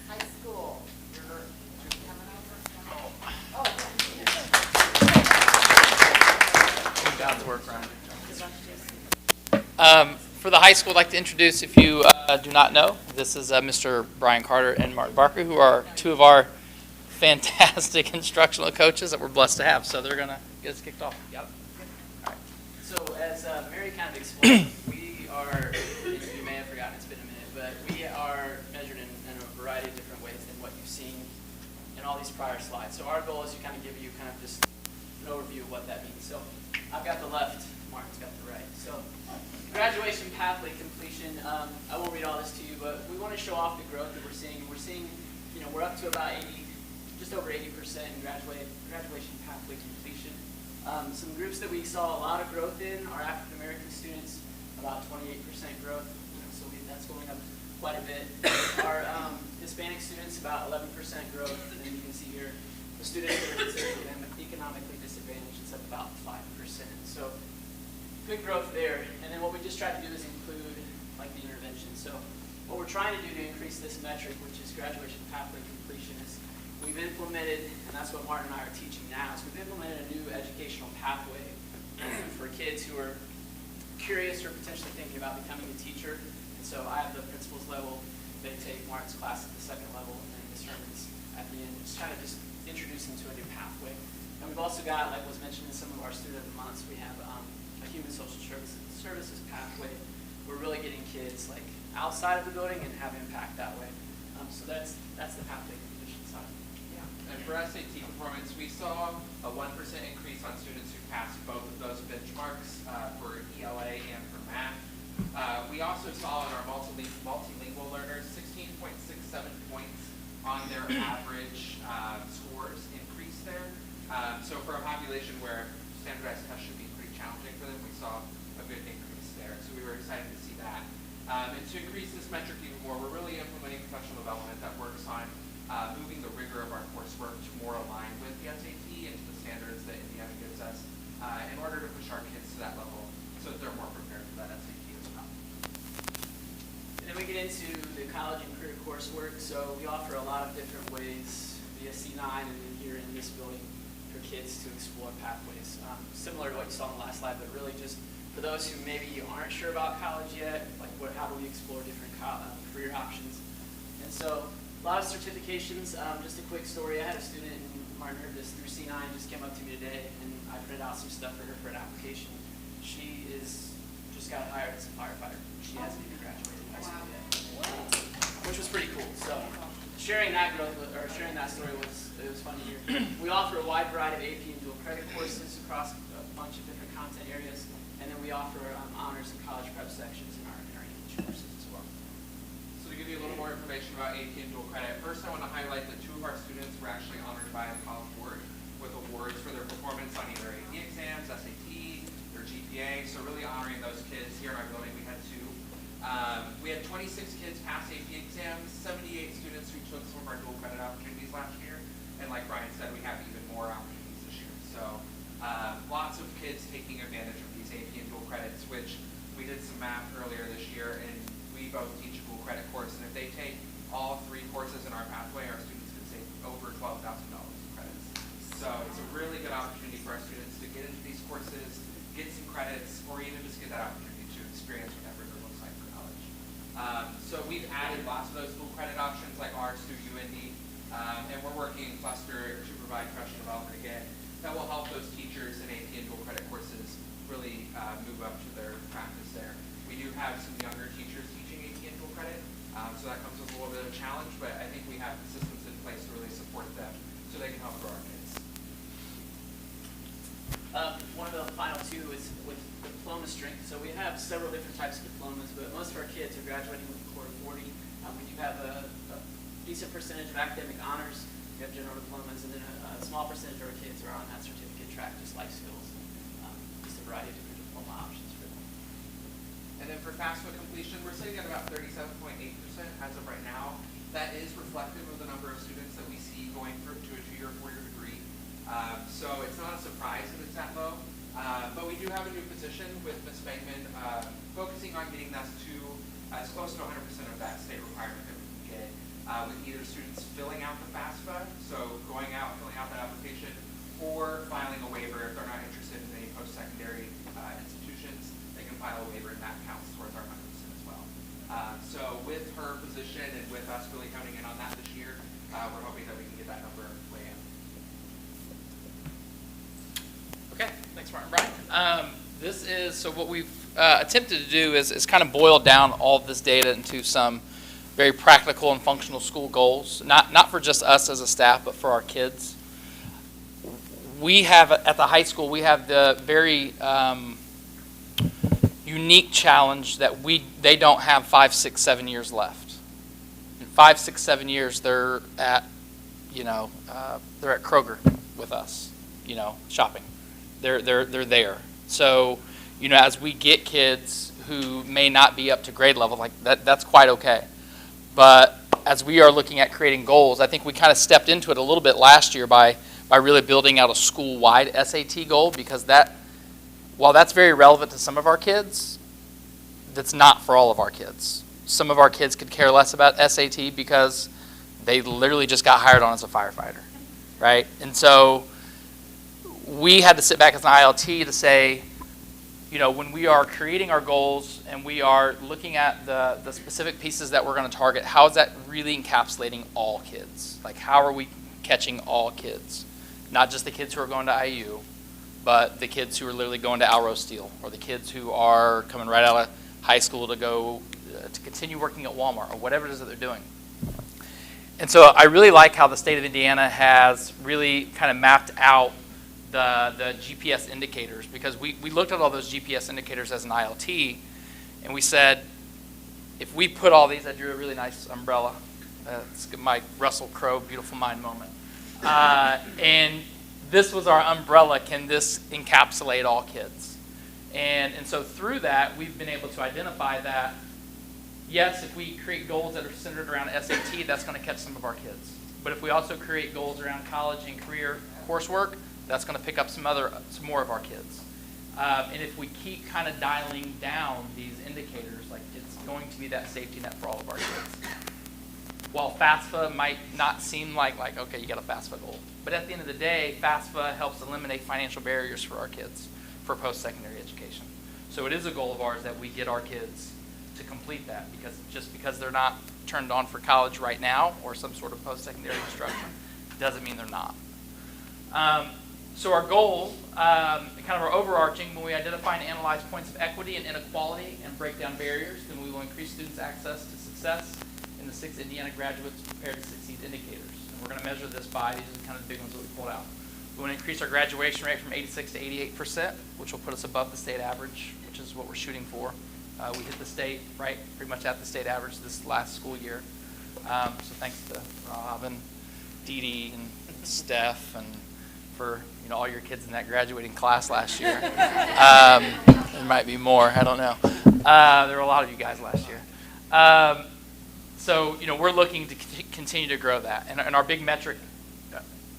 High school. You're coming over? God's work, Ryan. For the high school, I'd like to introduce, if you do not know, this is Mr. Brian Carter and Mark Barker, who are 2 of our fantastic instructional coaches that we're blessed to have. So they're going to get us kicked off. Yep. All right. So as Mary kind of explained, we are, you may have forgotten, it's been a minute, but we are measured in a variety of different ways than what you've seen in all the these prior slides. So our goal is to kind of give you kind of just an overview of what that means. So I've got the left, Martin's got the right. So graduation pathway completion, I won't read all this to you, but we want to show off the growth that we're seeing. We're seeing, we're up to about 80, just over 80% in graduation pathway completion. Some groups that we saw a lot of growth in are African American students, about 28% growth, so that's going up quite a bit. Our Hispanic students, about 11% growth, and then you can see here the students that are considered economically disadvantaged, it's up about 5%. So good growth there. And then what we just tried to do is include like the intervention. So what we're trying to do to increase this metric, which is graduation pathway completion, is we've implemented, and that's what Martin and I are teaching now, is we've implemented a new educational pathway for kids who are curious or potentially thinking about becoming a teacher. And so I have the principal's level, they take Martin's class at the second level, and then Ms. Herman's at the end. Just trying to just introduce them to a new pathway. And we've also got, like was mentioned in some of our student of the months, we have a human social services pathway. We're really getting kids like outside of the building and have impact that way. So that's the pathway completion side. And for SAT performance, we saw a 1% increase on students who passed both of those benchmarks for ELA and for math. We also saw in our multilingual learners 16.67 points on their average scores increase there. So for a population where standardized tests should be pretty challenging for them, we saw a good increase there. So we were excited to see that. And to increase this metric even more, we're really implementing professional development that works on moving the rigor of our coursework to more align with the SAT and to the standards that Indiana gives us in order to push our kids to that level so that they're more prepared for that SAT as well. And then we get into the college and career coursework. So we offer a lot of different ways via C9 and then here in this building for kids to explore pathways. Similar to what you saw in the last slide, but really just for those who maybe aren't sure about college yet, like how do we explore different career options? And so a lot of certifications. Just a quick story. I had a student, and Martin heard this, through C9, just came up to me today, and I printed out some stuff for her for an application. She just got hired as a firefighter. She hasn't even graduated high school yet, which was pretty cool. So sharing that story was fun to hear. We offer a wide variety of AP and dual credit courses across a bunch of different content areas, and then we offer honors and college prep sections in our English courses as well. So to give you a little more information about AP and dual credit, first I want to highlight that 2 of our students were actually honored by the College Board with awards for their performance on either AP exams, SAT, their GPA. So really honoring those kids. Here in our building we had 2. We had 26 kids pass AP exams, 78 students who took some of our dual credit opportunities last year. And like Brian said, we have even more opportunities this year. So lots of kids taking advantage of these AP and dual credits, which we did some math earlier this year, and we both teach a dual credit course. And if they take all 3 courses in our pathway, our students can save over $12,000 in credits. So it's a really good opportunity for our students to get into these courses, get some credits, or even just get that opportunity to experience whatever it looks like for college. So we've added lots of those dual credit options like arts through UND, and we're working in cluster to provide professional development again that will help those teachers in AP and dual credit courses really move up to their practice there. We do have some younger teachers teaching AP and dual credit, so that comes with a little bit of a challenge, but I think we have the systems in place to really support them so they can help grow our kids. One of the final 2 is with diploma strength. So we have several different types of diplomas, but most of our kids are graduating with a score of 40. We do have a decent percentage of academic honors. We have general diplomas, and then a small percentage of our kids are on that certificate track, just life skills, and just a variety of different diploma options for them. And then for FAFSA completion, we're sitting at about 37.8% as of right now. That is reflective of the number of students that we see going to a 2-year or 4-year degree. So it's not a surprise that it's that low. But we do have a new position with Ms. Bankman focusing on getting us to as close to 100% of that state requirement that we can get with either students filling out the FAFSA, so going out, filling out that application, or filing a waiver if they're not interested in any post-secondary institutions. They can file a waiver, and that counts towards our 100% as well. So with her position and with us really honing in on that this year, we're hoping that we can get that number way in. Okay, thanks, Martin. Brian. So what we've attempted to do is kind of boil down all of this data into some very practical and functional school goals, not for just us as a staff, but for our kids. We have, at the high school, we have the very unique challenge that they don't have 5, 6, 7 years left. In 5, 6, 7 years, they're at, they're at Kroger with us, shopping. They're there. So, as we get kids who may not be up to grade level, like that's quite okay. But as we are looking at creating goals, I think we kind of stepped into it a little bit last year by really building out a school-wide SAT goal, because while that's very relevant to some of our kids, that's not for all of our kids. Some of our kids could care less about SAT because they literally just got hired on as a firefighter, right? And so we had to sit back as an ILT to say, when we are creating our goals and we are looking at the specific pieces that we're going to target, how is that really encapsulating all kids? Like, how are we catching all kids? Not just the kids who are going to IU, but the kids who are literally going to Alro Steel, or the kids who are coming right out of high school to go to continue working at Walmart, or whatever it is that they're doing. And so I really like how the state of Indiana has really kind of mapped out the GPS indicators, because we looked at all those GPS indicators as an ILT, and we said, if we put all these, I drew a really nice umbrella. It's my Russell Crowe beautiful mind moment. And this was our umbrella. Can this encapsulate all kids? And so through that, we've been able to identify that, yes, if we create goals that are centered around SAT, that's going to catch some of our kids. But if we also create goals around college and career coursework, that's going to pick up some more of our kids. And if we keep kind of dialing down these indicators, like, it's going to be that safety net for all of our kids. While FAFSA might not seem like okay, you got a FAFSA goal, but at the end of the day, FAFSA helps eliminate financial barriers for our kids for post-secondary education. So it is a goal of ours that we get our kids to complete that, because just because they're not turned on for college right now or some sort of post-secondary instruction doesn't mean they're not. So our goal, kind of our overarching, when we identify and analyze points of equity and inequality and break down barriers, then we will increase students' access to success in the 6 Indiana Graduates Prepared to Succeed indicators. And we're going to measure this by, these are kind of the big ones that we pulled out. We want to increase our graduation rate from 86 to 88%, which will put us above the state average, which is what we're shooting for. We hit the state, right, pretty much at the state average this last school year. So thanks to Robin, Dee Dee, and Steph, and for all your kids in that graduating class last year. There might be more, I don't know. There were a lot of you guys last year. So we're looking to continue to grow that. And our big metric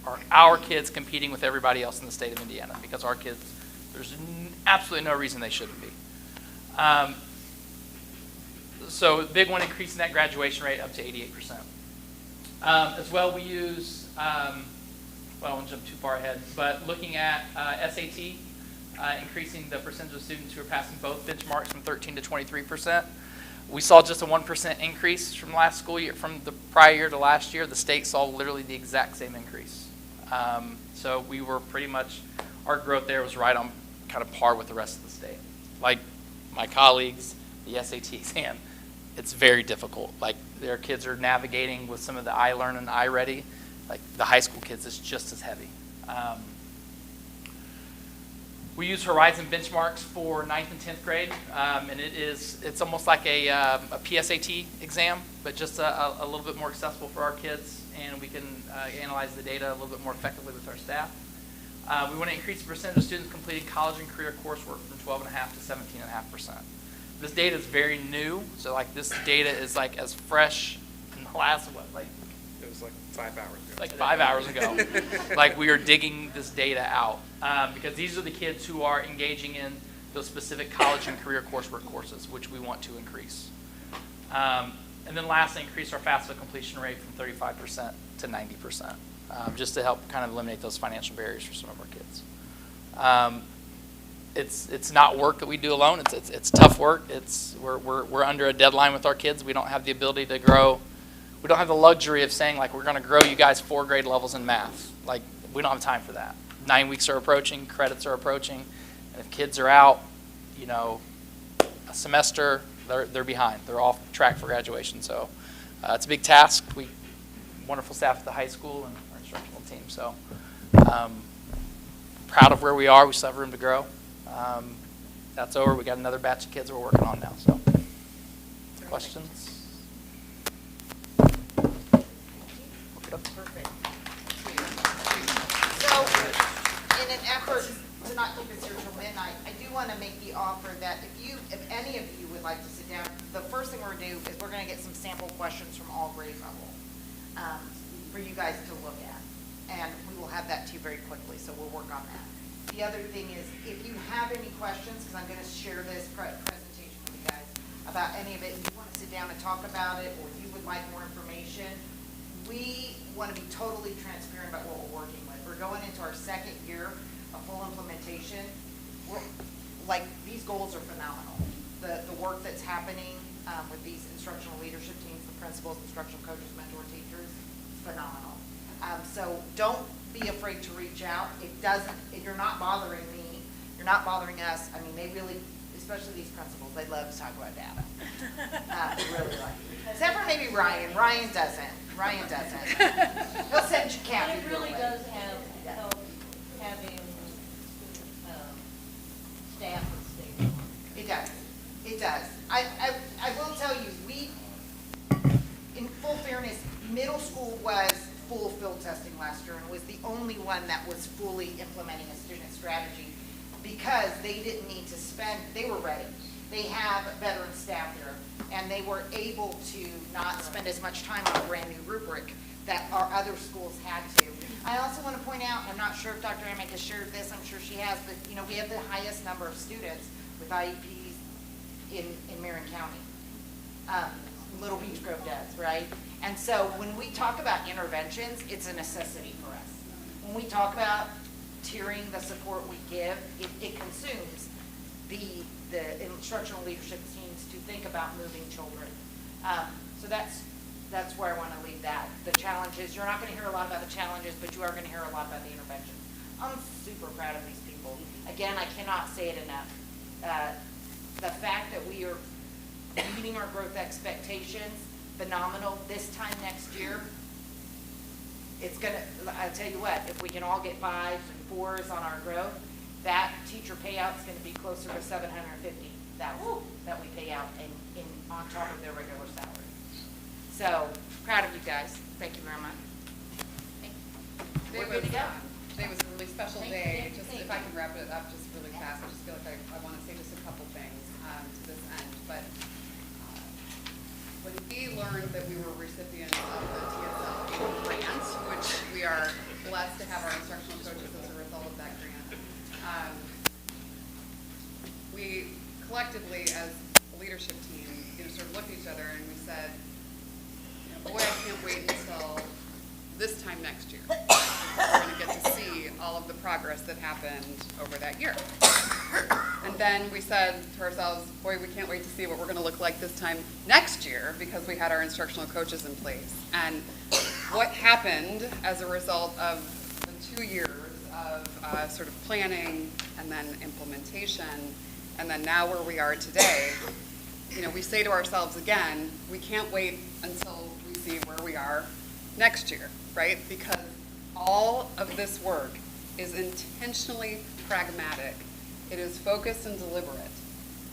are our kids competing with everybody else in the state of Indiana, because our kids, there's absolutely no reason they shouldn't be. So the big one, increasing that graduation rate up to 88%. As well, we use, well, I won't jump too far ahead, but looking at SAT, increasing the percentage of students who are passing both benchmarks from 13 to 23%. We saw just a 1% increase from last school year, from the prior year to last year. The state saw literally the exact same increase. So we were pretty much, our growth there was right on kind of par with the rest of the state. Like my colleagues, the SAT exam, it's very difficult. Like their kids are navigating with some of the iLearn and iReady. Like the high school kids, it's just as heavy. We use Horizon benchmarks for 9th and 10th grade, and it's almost like a PSAT exam, but just a little bit more accessible for our kids, and we can analyze the data a little bit more effectively with our staff. We want to increase the percentage of students completing college and career coursework from 12.5% to 17.5%. This data is very new, so like this data is like as fresh in the last It was like 5 hours ago. Like 5 hours ago. Like we are digging this data out because these are the kids who are engaging in those specific college and career coursework courses, which we want to increase. And then lastly, increase our FAFSA completion rate from 35% to 90%, just to help kind of eliminate those financial barriers for some of our kids. It's not work that we do alone. It's tough work. We're under a deadline with our kids. We don't have the ability to grow. We don't have the luxury of saying like we're going to grow you guys 4 grade levels in math. Like we don't have time for that. 9 weeks are approaching, credits are approaching, and if kids are out, a semester, they're behind. They're off track for graduation. So it's a big task. We wonderful staff at the high school and our instructional team. So proud of where we are. We still have room to grow. That's over. We got another batch of kids we're working on now. So questions? Perfect. So, in an effort to not keep us here till midnight, I do want to make the offer that if any of you would like to sit down, the first thing we're going to do is we're going to get some sample questions from all grade level for you guys to look at. And we will have that to you very quickly, so we'll work on that. The other thing is, if you have any questions, because I'm going to share this presentation with you guys about any of it, and you want to sit down and talk about it, or you would like more information, we want to be totally transparent about what we're working with. We're going into our second year of full implementation. These goals are phenomenal. The work that's happening with these instructional leadership teams, the principals, instructional coaches, mentor teachers, is phenomenal. So don't be afraid to reach out. You're not bothering me. You're not bothering us. I mean, they really, especially these principals, they love to talk about data. They really like it. Except for maybe Ryan. Ryan doesn't. He'll send you Kathy. It really does have help having staff and stay. It does. It does. I will tell you, in full fairness, middle school was full field testing last year and was the only one that was fully implementing a student strategy because they didn't need to spend, they were ready. They have veteran staff there, and they were able to not spend as much time on a brand new rubric that our other schools had to. I also want to point out, I'm not sure if Dr. Amick has shared this, I'm sure she has, but we have the highest number of students with IEPs in Marion County. Little Beach Grove does, right? And so when we talk about interventions, it's a necessity for us. When we talk about tiering the support we give, it consumes the instructional leadership teams to think about moving children. So that's where I want to leave that. The challenges, you're not going to hear a lot about the challenges, but you are going to hear a lot about the interventions. I'm super proud of these people. Again, I cannot say it enough. The fact that we are meeting our growth expectations, phenomenal. This time next year, it's going to, I'll tell you what, if we can all get 5s and 4s on our growth, that teacher payout is going to be closer to $750,000 that we pay out in on top of their regular salary. So proud of you guys. Thank you very much. We're good to go. Today was a really special day. If I can wrap it up just really fast, I just feel like I want to say just a couple things to this end. But when we learned that we were recipients of the TSL grant, which we are blessed to have our instructional coaches as a result of that grant, we collectively, as a leadership team, sort of looked at each other and we said, boy, I can't wait until this time next year. We're going to get to see all of the progress that happened over that year. And then we said to ourselves, boy, we can't wait to see what we're going to look like this time next year because we had our instructional coaches in place. And what happened as a result of the 2 years of sort of planning and then implementation, and then now where we are today, we say to ourselves again, we can't wait until we see where we are next year, right? Because all of this work is intentionally pragmatic. It is focused and deliberate,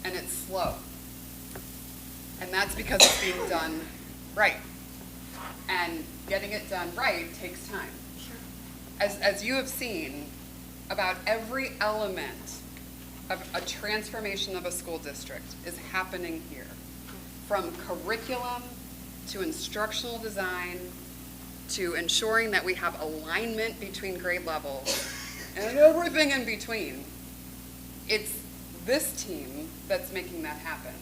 and it's slow. And that's because it's being done right. And getting it done right takes time. As you have seen, about every element of a transformation of a school district is happening here. From curriculum to instructional design to ensuring that we have alignment between grade levels and everything in between. It's this team that's making that happen.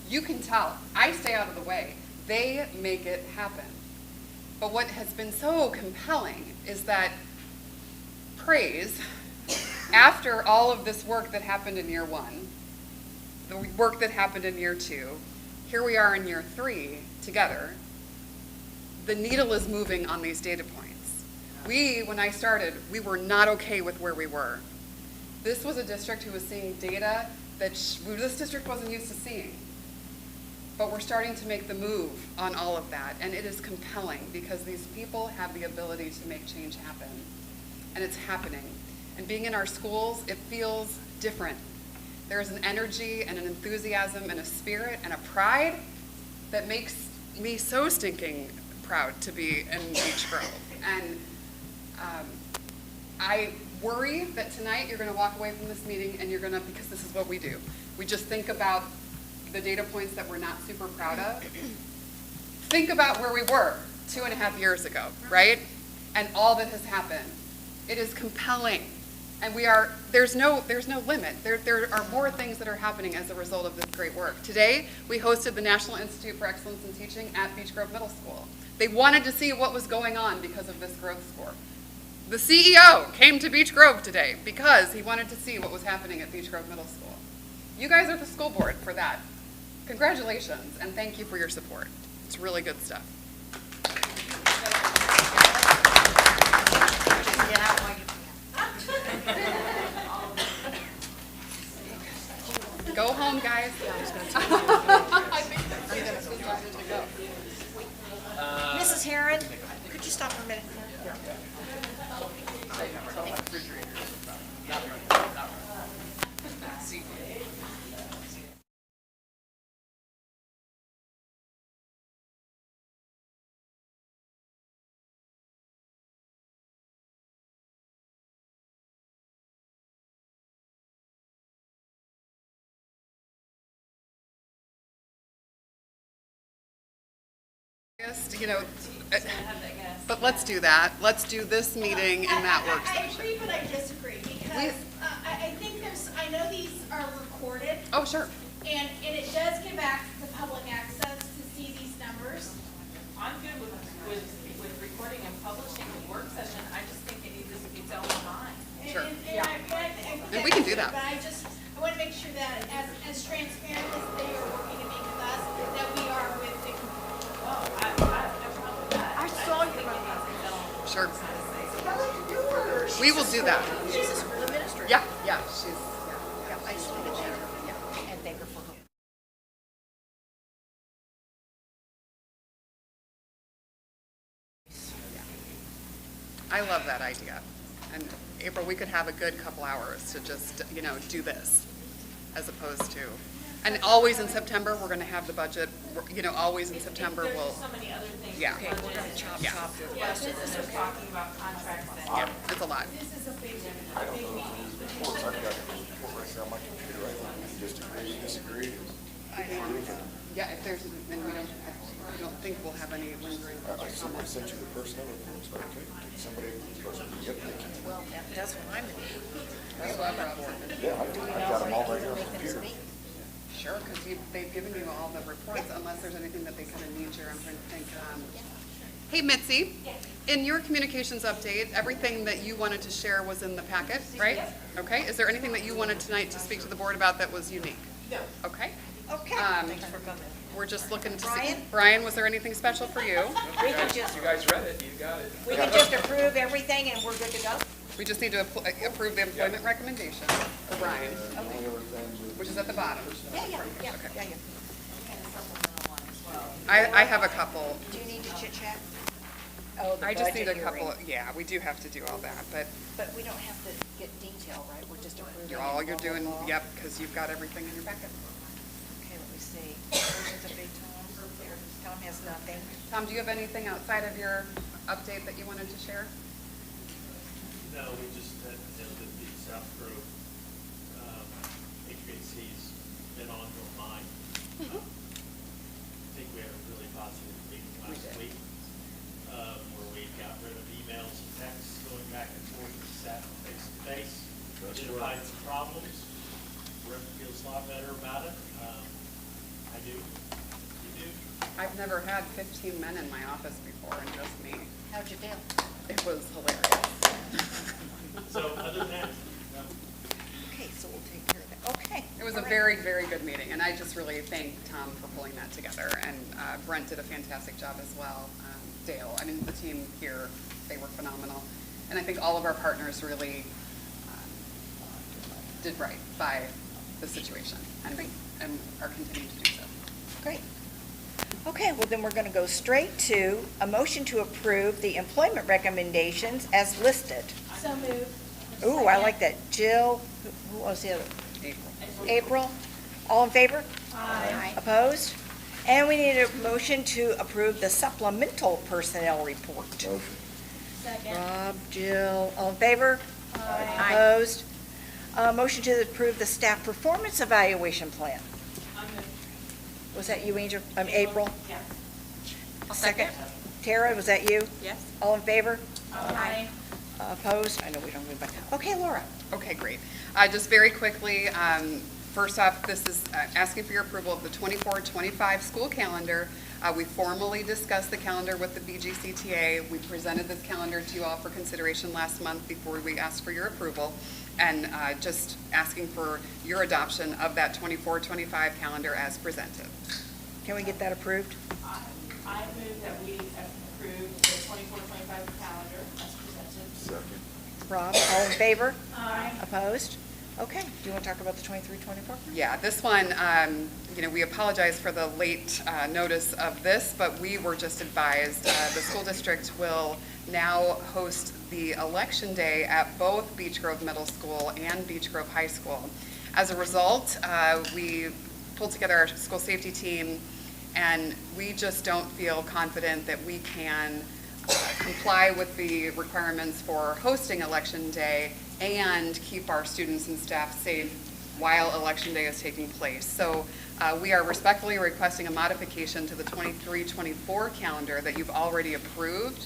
You can tell. I stay out of the way. They make it happen. But what has been so compelling is that praise, after all of this work that happened in year 1, the work that happened in year 2, here we are in year 3 together, the needle is moving on these data points. When I started, we were not okay with where we were. This was a district who was seeing data that this district wasn't used to seeing. But we're starting to make the move on all of that, and it is compelling because these people have the ability to make change happen, and it's happening. And being in our schools, it feels different. There is an energy and an enthusiasm and a spirit and a pride that makes me so stinking proud to be in Beech Grove. And I worry that tonight you're going to walk away from this meeting and you're going to, because this is what we do, we just think about the data points that we're not super proud of. Think about where we were 2.5 years ago, right? And all that has happened. It is compelling. And there's no limit. There are more things that are happening as a result of this great work. Today, we hosted the National Institute for Excellence in Teaching at Beech Grove Middle School. They wanted to see what was going on because of this growth score. The CEO came to Beech Grove today because he wanted to see what was happening at Beech Grove Middle School. You guys are the school board for that. Congratulations, and thank you for your support. It's really good stuff. Go home, guys. I think that's good to go. Mrs. Herron, could you stop for a minute? You know, but let's do that. Let's do this meeting and that work I session. agree, but I disagree, because I think I know these are recorded. Oh, sure. And it does give back the public access to see these numbers. I'm good with recording and publishing the work session. I just think it needs its own time. Sure. And we can do that. But I want to make sure that as transparent as they are working to be with us, that we are with the community. I saw you run that. Sure. We will do that. She's a school administrator. Yeah, she's, Yeah, I just wanted to share her, yeah, and thank her for her. I love that idea. And April, we could have a good couple hours to just, do this as opposed to, and always in September, we're going to have the budget, always in September, There's we'll, just so many other things. yeah. Okay, we're gonna chop Yeah. the Yeah, rest of this this, is okay? talking about contracts and. Yeah, it's a lot. This is a big meeting. I've got the report right here on my computer. I think we can just agree to disagree. Yeah, if there's, then I don't think we'll have any lingering. I sent you the personnel reports, okay? Did somebody, yep, they can. Well, that's what I'm gonna do. I love report. Yeah, I've got them all right here on the computer. Sure, because they've given you all the reports, unless there's anything that they kind of need here. I'm trying to think. Hey, Mitzi, in your communications update, everything that you wanted to share was in the packet, right? Okay, is there anything that you wanted tonight to speak to the board about that was unique? No. Okay. Okay. Thanks for coming. We're just looking to see. Brian? Brian, was there anything special for you? We can just, You guys read it, you got it. we can just approve everything and we're good to go? We just need to approve the employment recommendation for Brian, which is at the bottom. Yeah. I have a couple. Do you need to chit chat? Oh, the I just need a budget couple, hearing. yeah, we do have to do all that, but But we don't have to get detail, right? We're just approving. all it, you're blah, blah, doing, blah. yep, because you've got everything in your packet. Okay, let me see. Versions of big Tom. Tom has nothing. Tom, do you have anything outside of your update that you wanted to share? No, we just had the South Grove HVAC's been on your mind. I think we had a really positive meeting last week where we got rid of emails and texts going back and forth and sat face to face. Identified some problems. Rick feels a lot better about it. I do. You do. I've never had 15 men in my office before and just me. How'd you feel? It was hilarious. So other than that, no. Okay, so we'll take care of that. Okay. It was a all right. very, very good meeting, and I just really thank Tom for pulling that together, and Brent did a fantastic job as well. Dale, I mean, the team here, they were phenomenal, and I think all of our partners really did right by the situation, and are continuing to do so. Great. Okay, well then we're going to go straight to a motion to approve the employment recommendations as listed. So moved. Ooh, I like that. Jill, who was the other? April. All in favor? Aye. Opposed? And we need a motion to approve the supplemental personnel report. Motion. Second. Rob, Jill, all in favor? Aye. Opposed? Motion to approve the staff performance evaluation plan. Was that you, Angel? April? Yeah. Second. Tara, was that you? Yes. All in favor? Aye. Opposed? I know we don't move back. Okay, Laura. Okay, great. Just very quickly, first off, this is asking for your approval of the 24-25 school calendar. We formally discussed the calendar with the BGCTA. We presented this calendar to you all for consideration last month before we asked for your approval. And just asking for your adoption of that 24-25 calendar as presented. Can we get that approved? I move that we approve the 24-25 calendar as presented. Second. Rob, all in favor? Aye. Opposed? Okay, do you want to talk about the 23-24? Yeah, this one, we apologize for the late notice of this, but we were just advised the school district will now host the election day at both Beech Grove Middle School and Beech Grove High School. As a result, we pulled together our school safety team, and we just don't feel confident that we can comply with the requirements for hosting Election Day and keep our students and staff safe while Election Day is taking place. So we are respectfully requesting a modification to the 23-24 calendar that you've already approved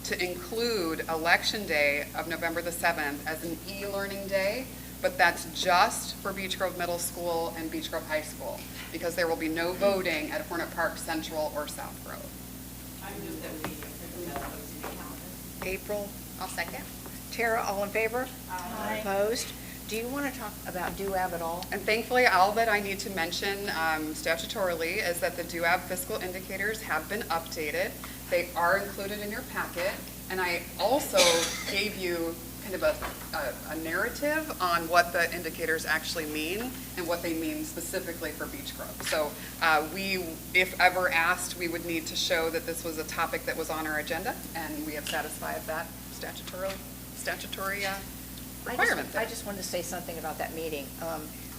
to include Election Day of November the 7th as an e-learning day, but that's just for Beech Grove Middle School and Beech Grove High School, because there will be no voting at Hornet Park Central or South Grove. I move that we approve that posting calendar. April, I'll second. Tara, all in favor? Aye. Opposed? Do you want to talk about DUAB at all? And thankfully, all that I need to mention statutorily is that the DUAB fiscal indicators have been updated. They are included in your packet, and I also gave you kind of a narrative on what the indicators actually mean and what they mean specifically for Beech Grove. So we, if ever asked, we would need to show that this was a topic that was on our agenda, and we have satisfied that statutory requirement. I just wanted to say something about that meeting.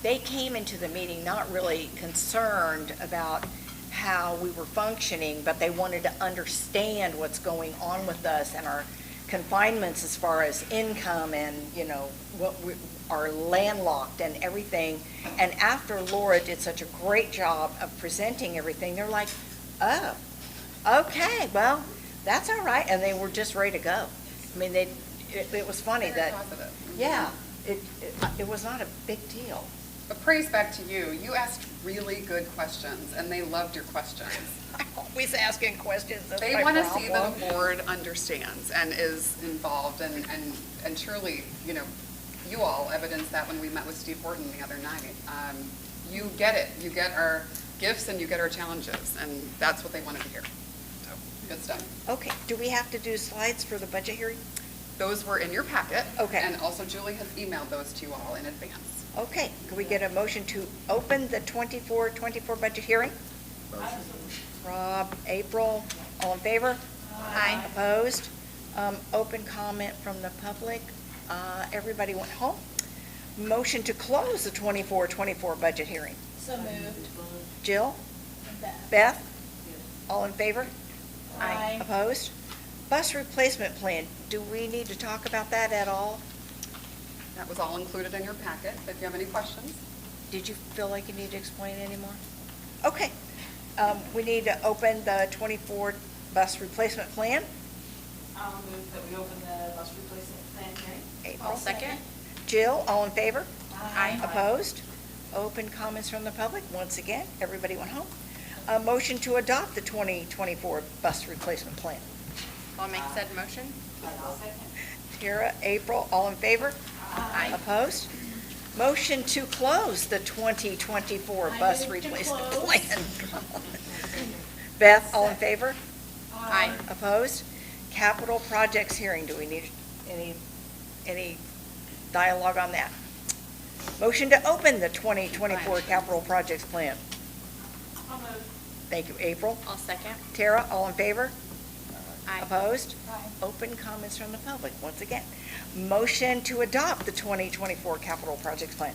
They came into the meeting not really concerned about how we were functioning, but they wanted to understand what's going on with us and our confinements as far as income and, what we are landlocked and everything. And after Laura did such a great job of presenting everything, they're like, oh, okay, well, that's all right. And they were just ready to go. I mean, it was funny Very that, positive. yeah, it was not a big deal. But praise back to you. You asked really good questions, and they loved your questions. I'm always asking questions. That's They my want to see that problem. the board understands and is involved, and surely, you all evidenced that when we met with Steve Horton the other night. You get it. You get our gifts and you get our challenges, and that's what they wanted to hear. So, good stuff. Okay, do we have to do slides for the budget hearing? Those were in your packet. Okay. And also Julie has emailed those to you all in advance. Okay, can we get a motion to open the 24 budget hearing? Rob, April, all in favor? Aye. Opposed? Open comment from the public. Everybody went home. Motion to close the 24 budget hearing. So moved. Jill? And Beth. Beth? All in favor? Aye. Opposed? Bus replacement plan, do we need to talk about that at all? That was all included in your packet. If you have any questions. Did you feel like you need to explain anymore? Okay. We need to open the 24 bus replacement plan. I'll move that we open the bus replacement plan hearing. April. I'll second. Jill, all in favor? Aye. Opposed? Open comments from the public. Once again, everybody went home. A motion to adopt the 2024 bus replacement plan. I'll make said motion. I'll second. Tara, April, all in favor? Aye. Opposed? Motion to close the 2024 I bus move to replacement close. plan. Beth, all in favor? Aye. Opposed? Capital projects hearing, do we need any dialogue on that? Motion to open the 2024 capital projects plan. I'll move. Thank you. April? I'll second. Tara, all in favor? Aye. Opposed? Open comments from the public, once again. Motion to adopt the 2024 capital projects plan.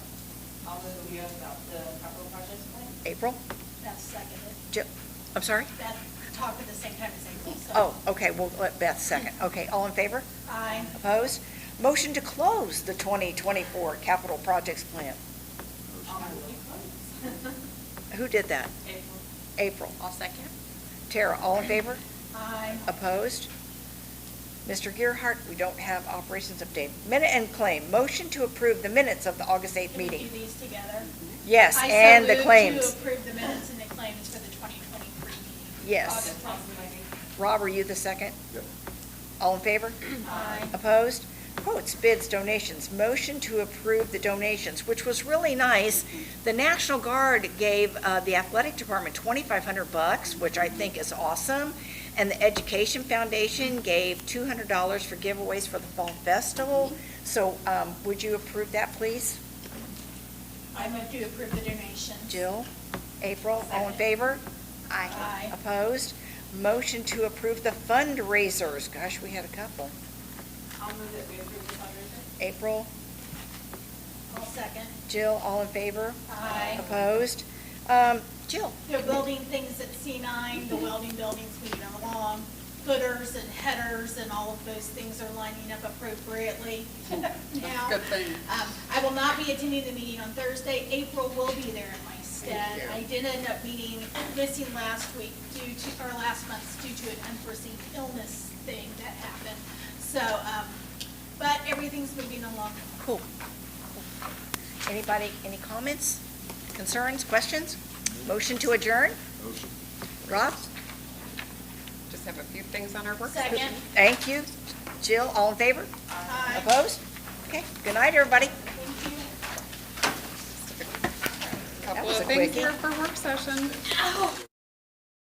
I'll move we adopt the capital projects plan. April? That's seconded. I'm sorry? Beth talked at the same time as April, so. Oh, okay, we'll let Beth second. Okay, all in favor? Aye. Opposed? Motion to close the 2024 capital projects plan. Who did that? April. I'll second. Tara, all in favor? Aye. Opposed? Mr. Gearhart, we don't have operations update. Minute and claim. Motion to approve the minutes of the August 8th Can we meeting. do these together? Yes, I so and the move claims. to approve the minutes and the claims for the 2023 meeting. Yes. August 12th. Rob, are you the second? Yep. All in favor? Aye. Opposed? Quotes, bids, donations. Motion to approve the donations, which was really nice. The National Guard gave the athletic department $2,500, which I think is awesome. And the Education Foundation gave $200 for giveaways for the Fall Festival. So would you approve that, please? I move to approve the donations. Jill? April? All in favor? Aye. Opposed? Motion to approve the fundraisers. Gosh, we had a couple. I'll move that we approve the fundraiser. April? I'll second. Jill, all in favor? Aye. Opposed? Jill? They're building things at C9, the welding building's moving along, footers and headers and all of those things are lining up appropriately. Now, Good thing. I will not be attending the meeting on Thursday. April will be there in my stead. I did end up missing last week or last month due to an unforeseen illness thing that happened. So, but everything's moving along. Cool. Anybody, any comments, concerns, questions? Motion to adjourn? Motion. Rob? Just have a few things on our work Second. session. Thank you. Jill, all in favor? Aye. Opposed? Okay, good night, everybody. Thank you. Couple was of a things quickie. here for work session.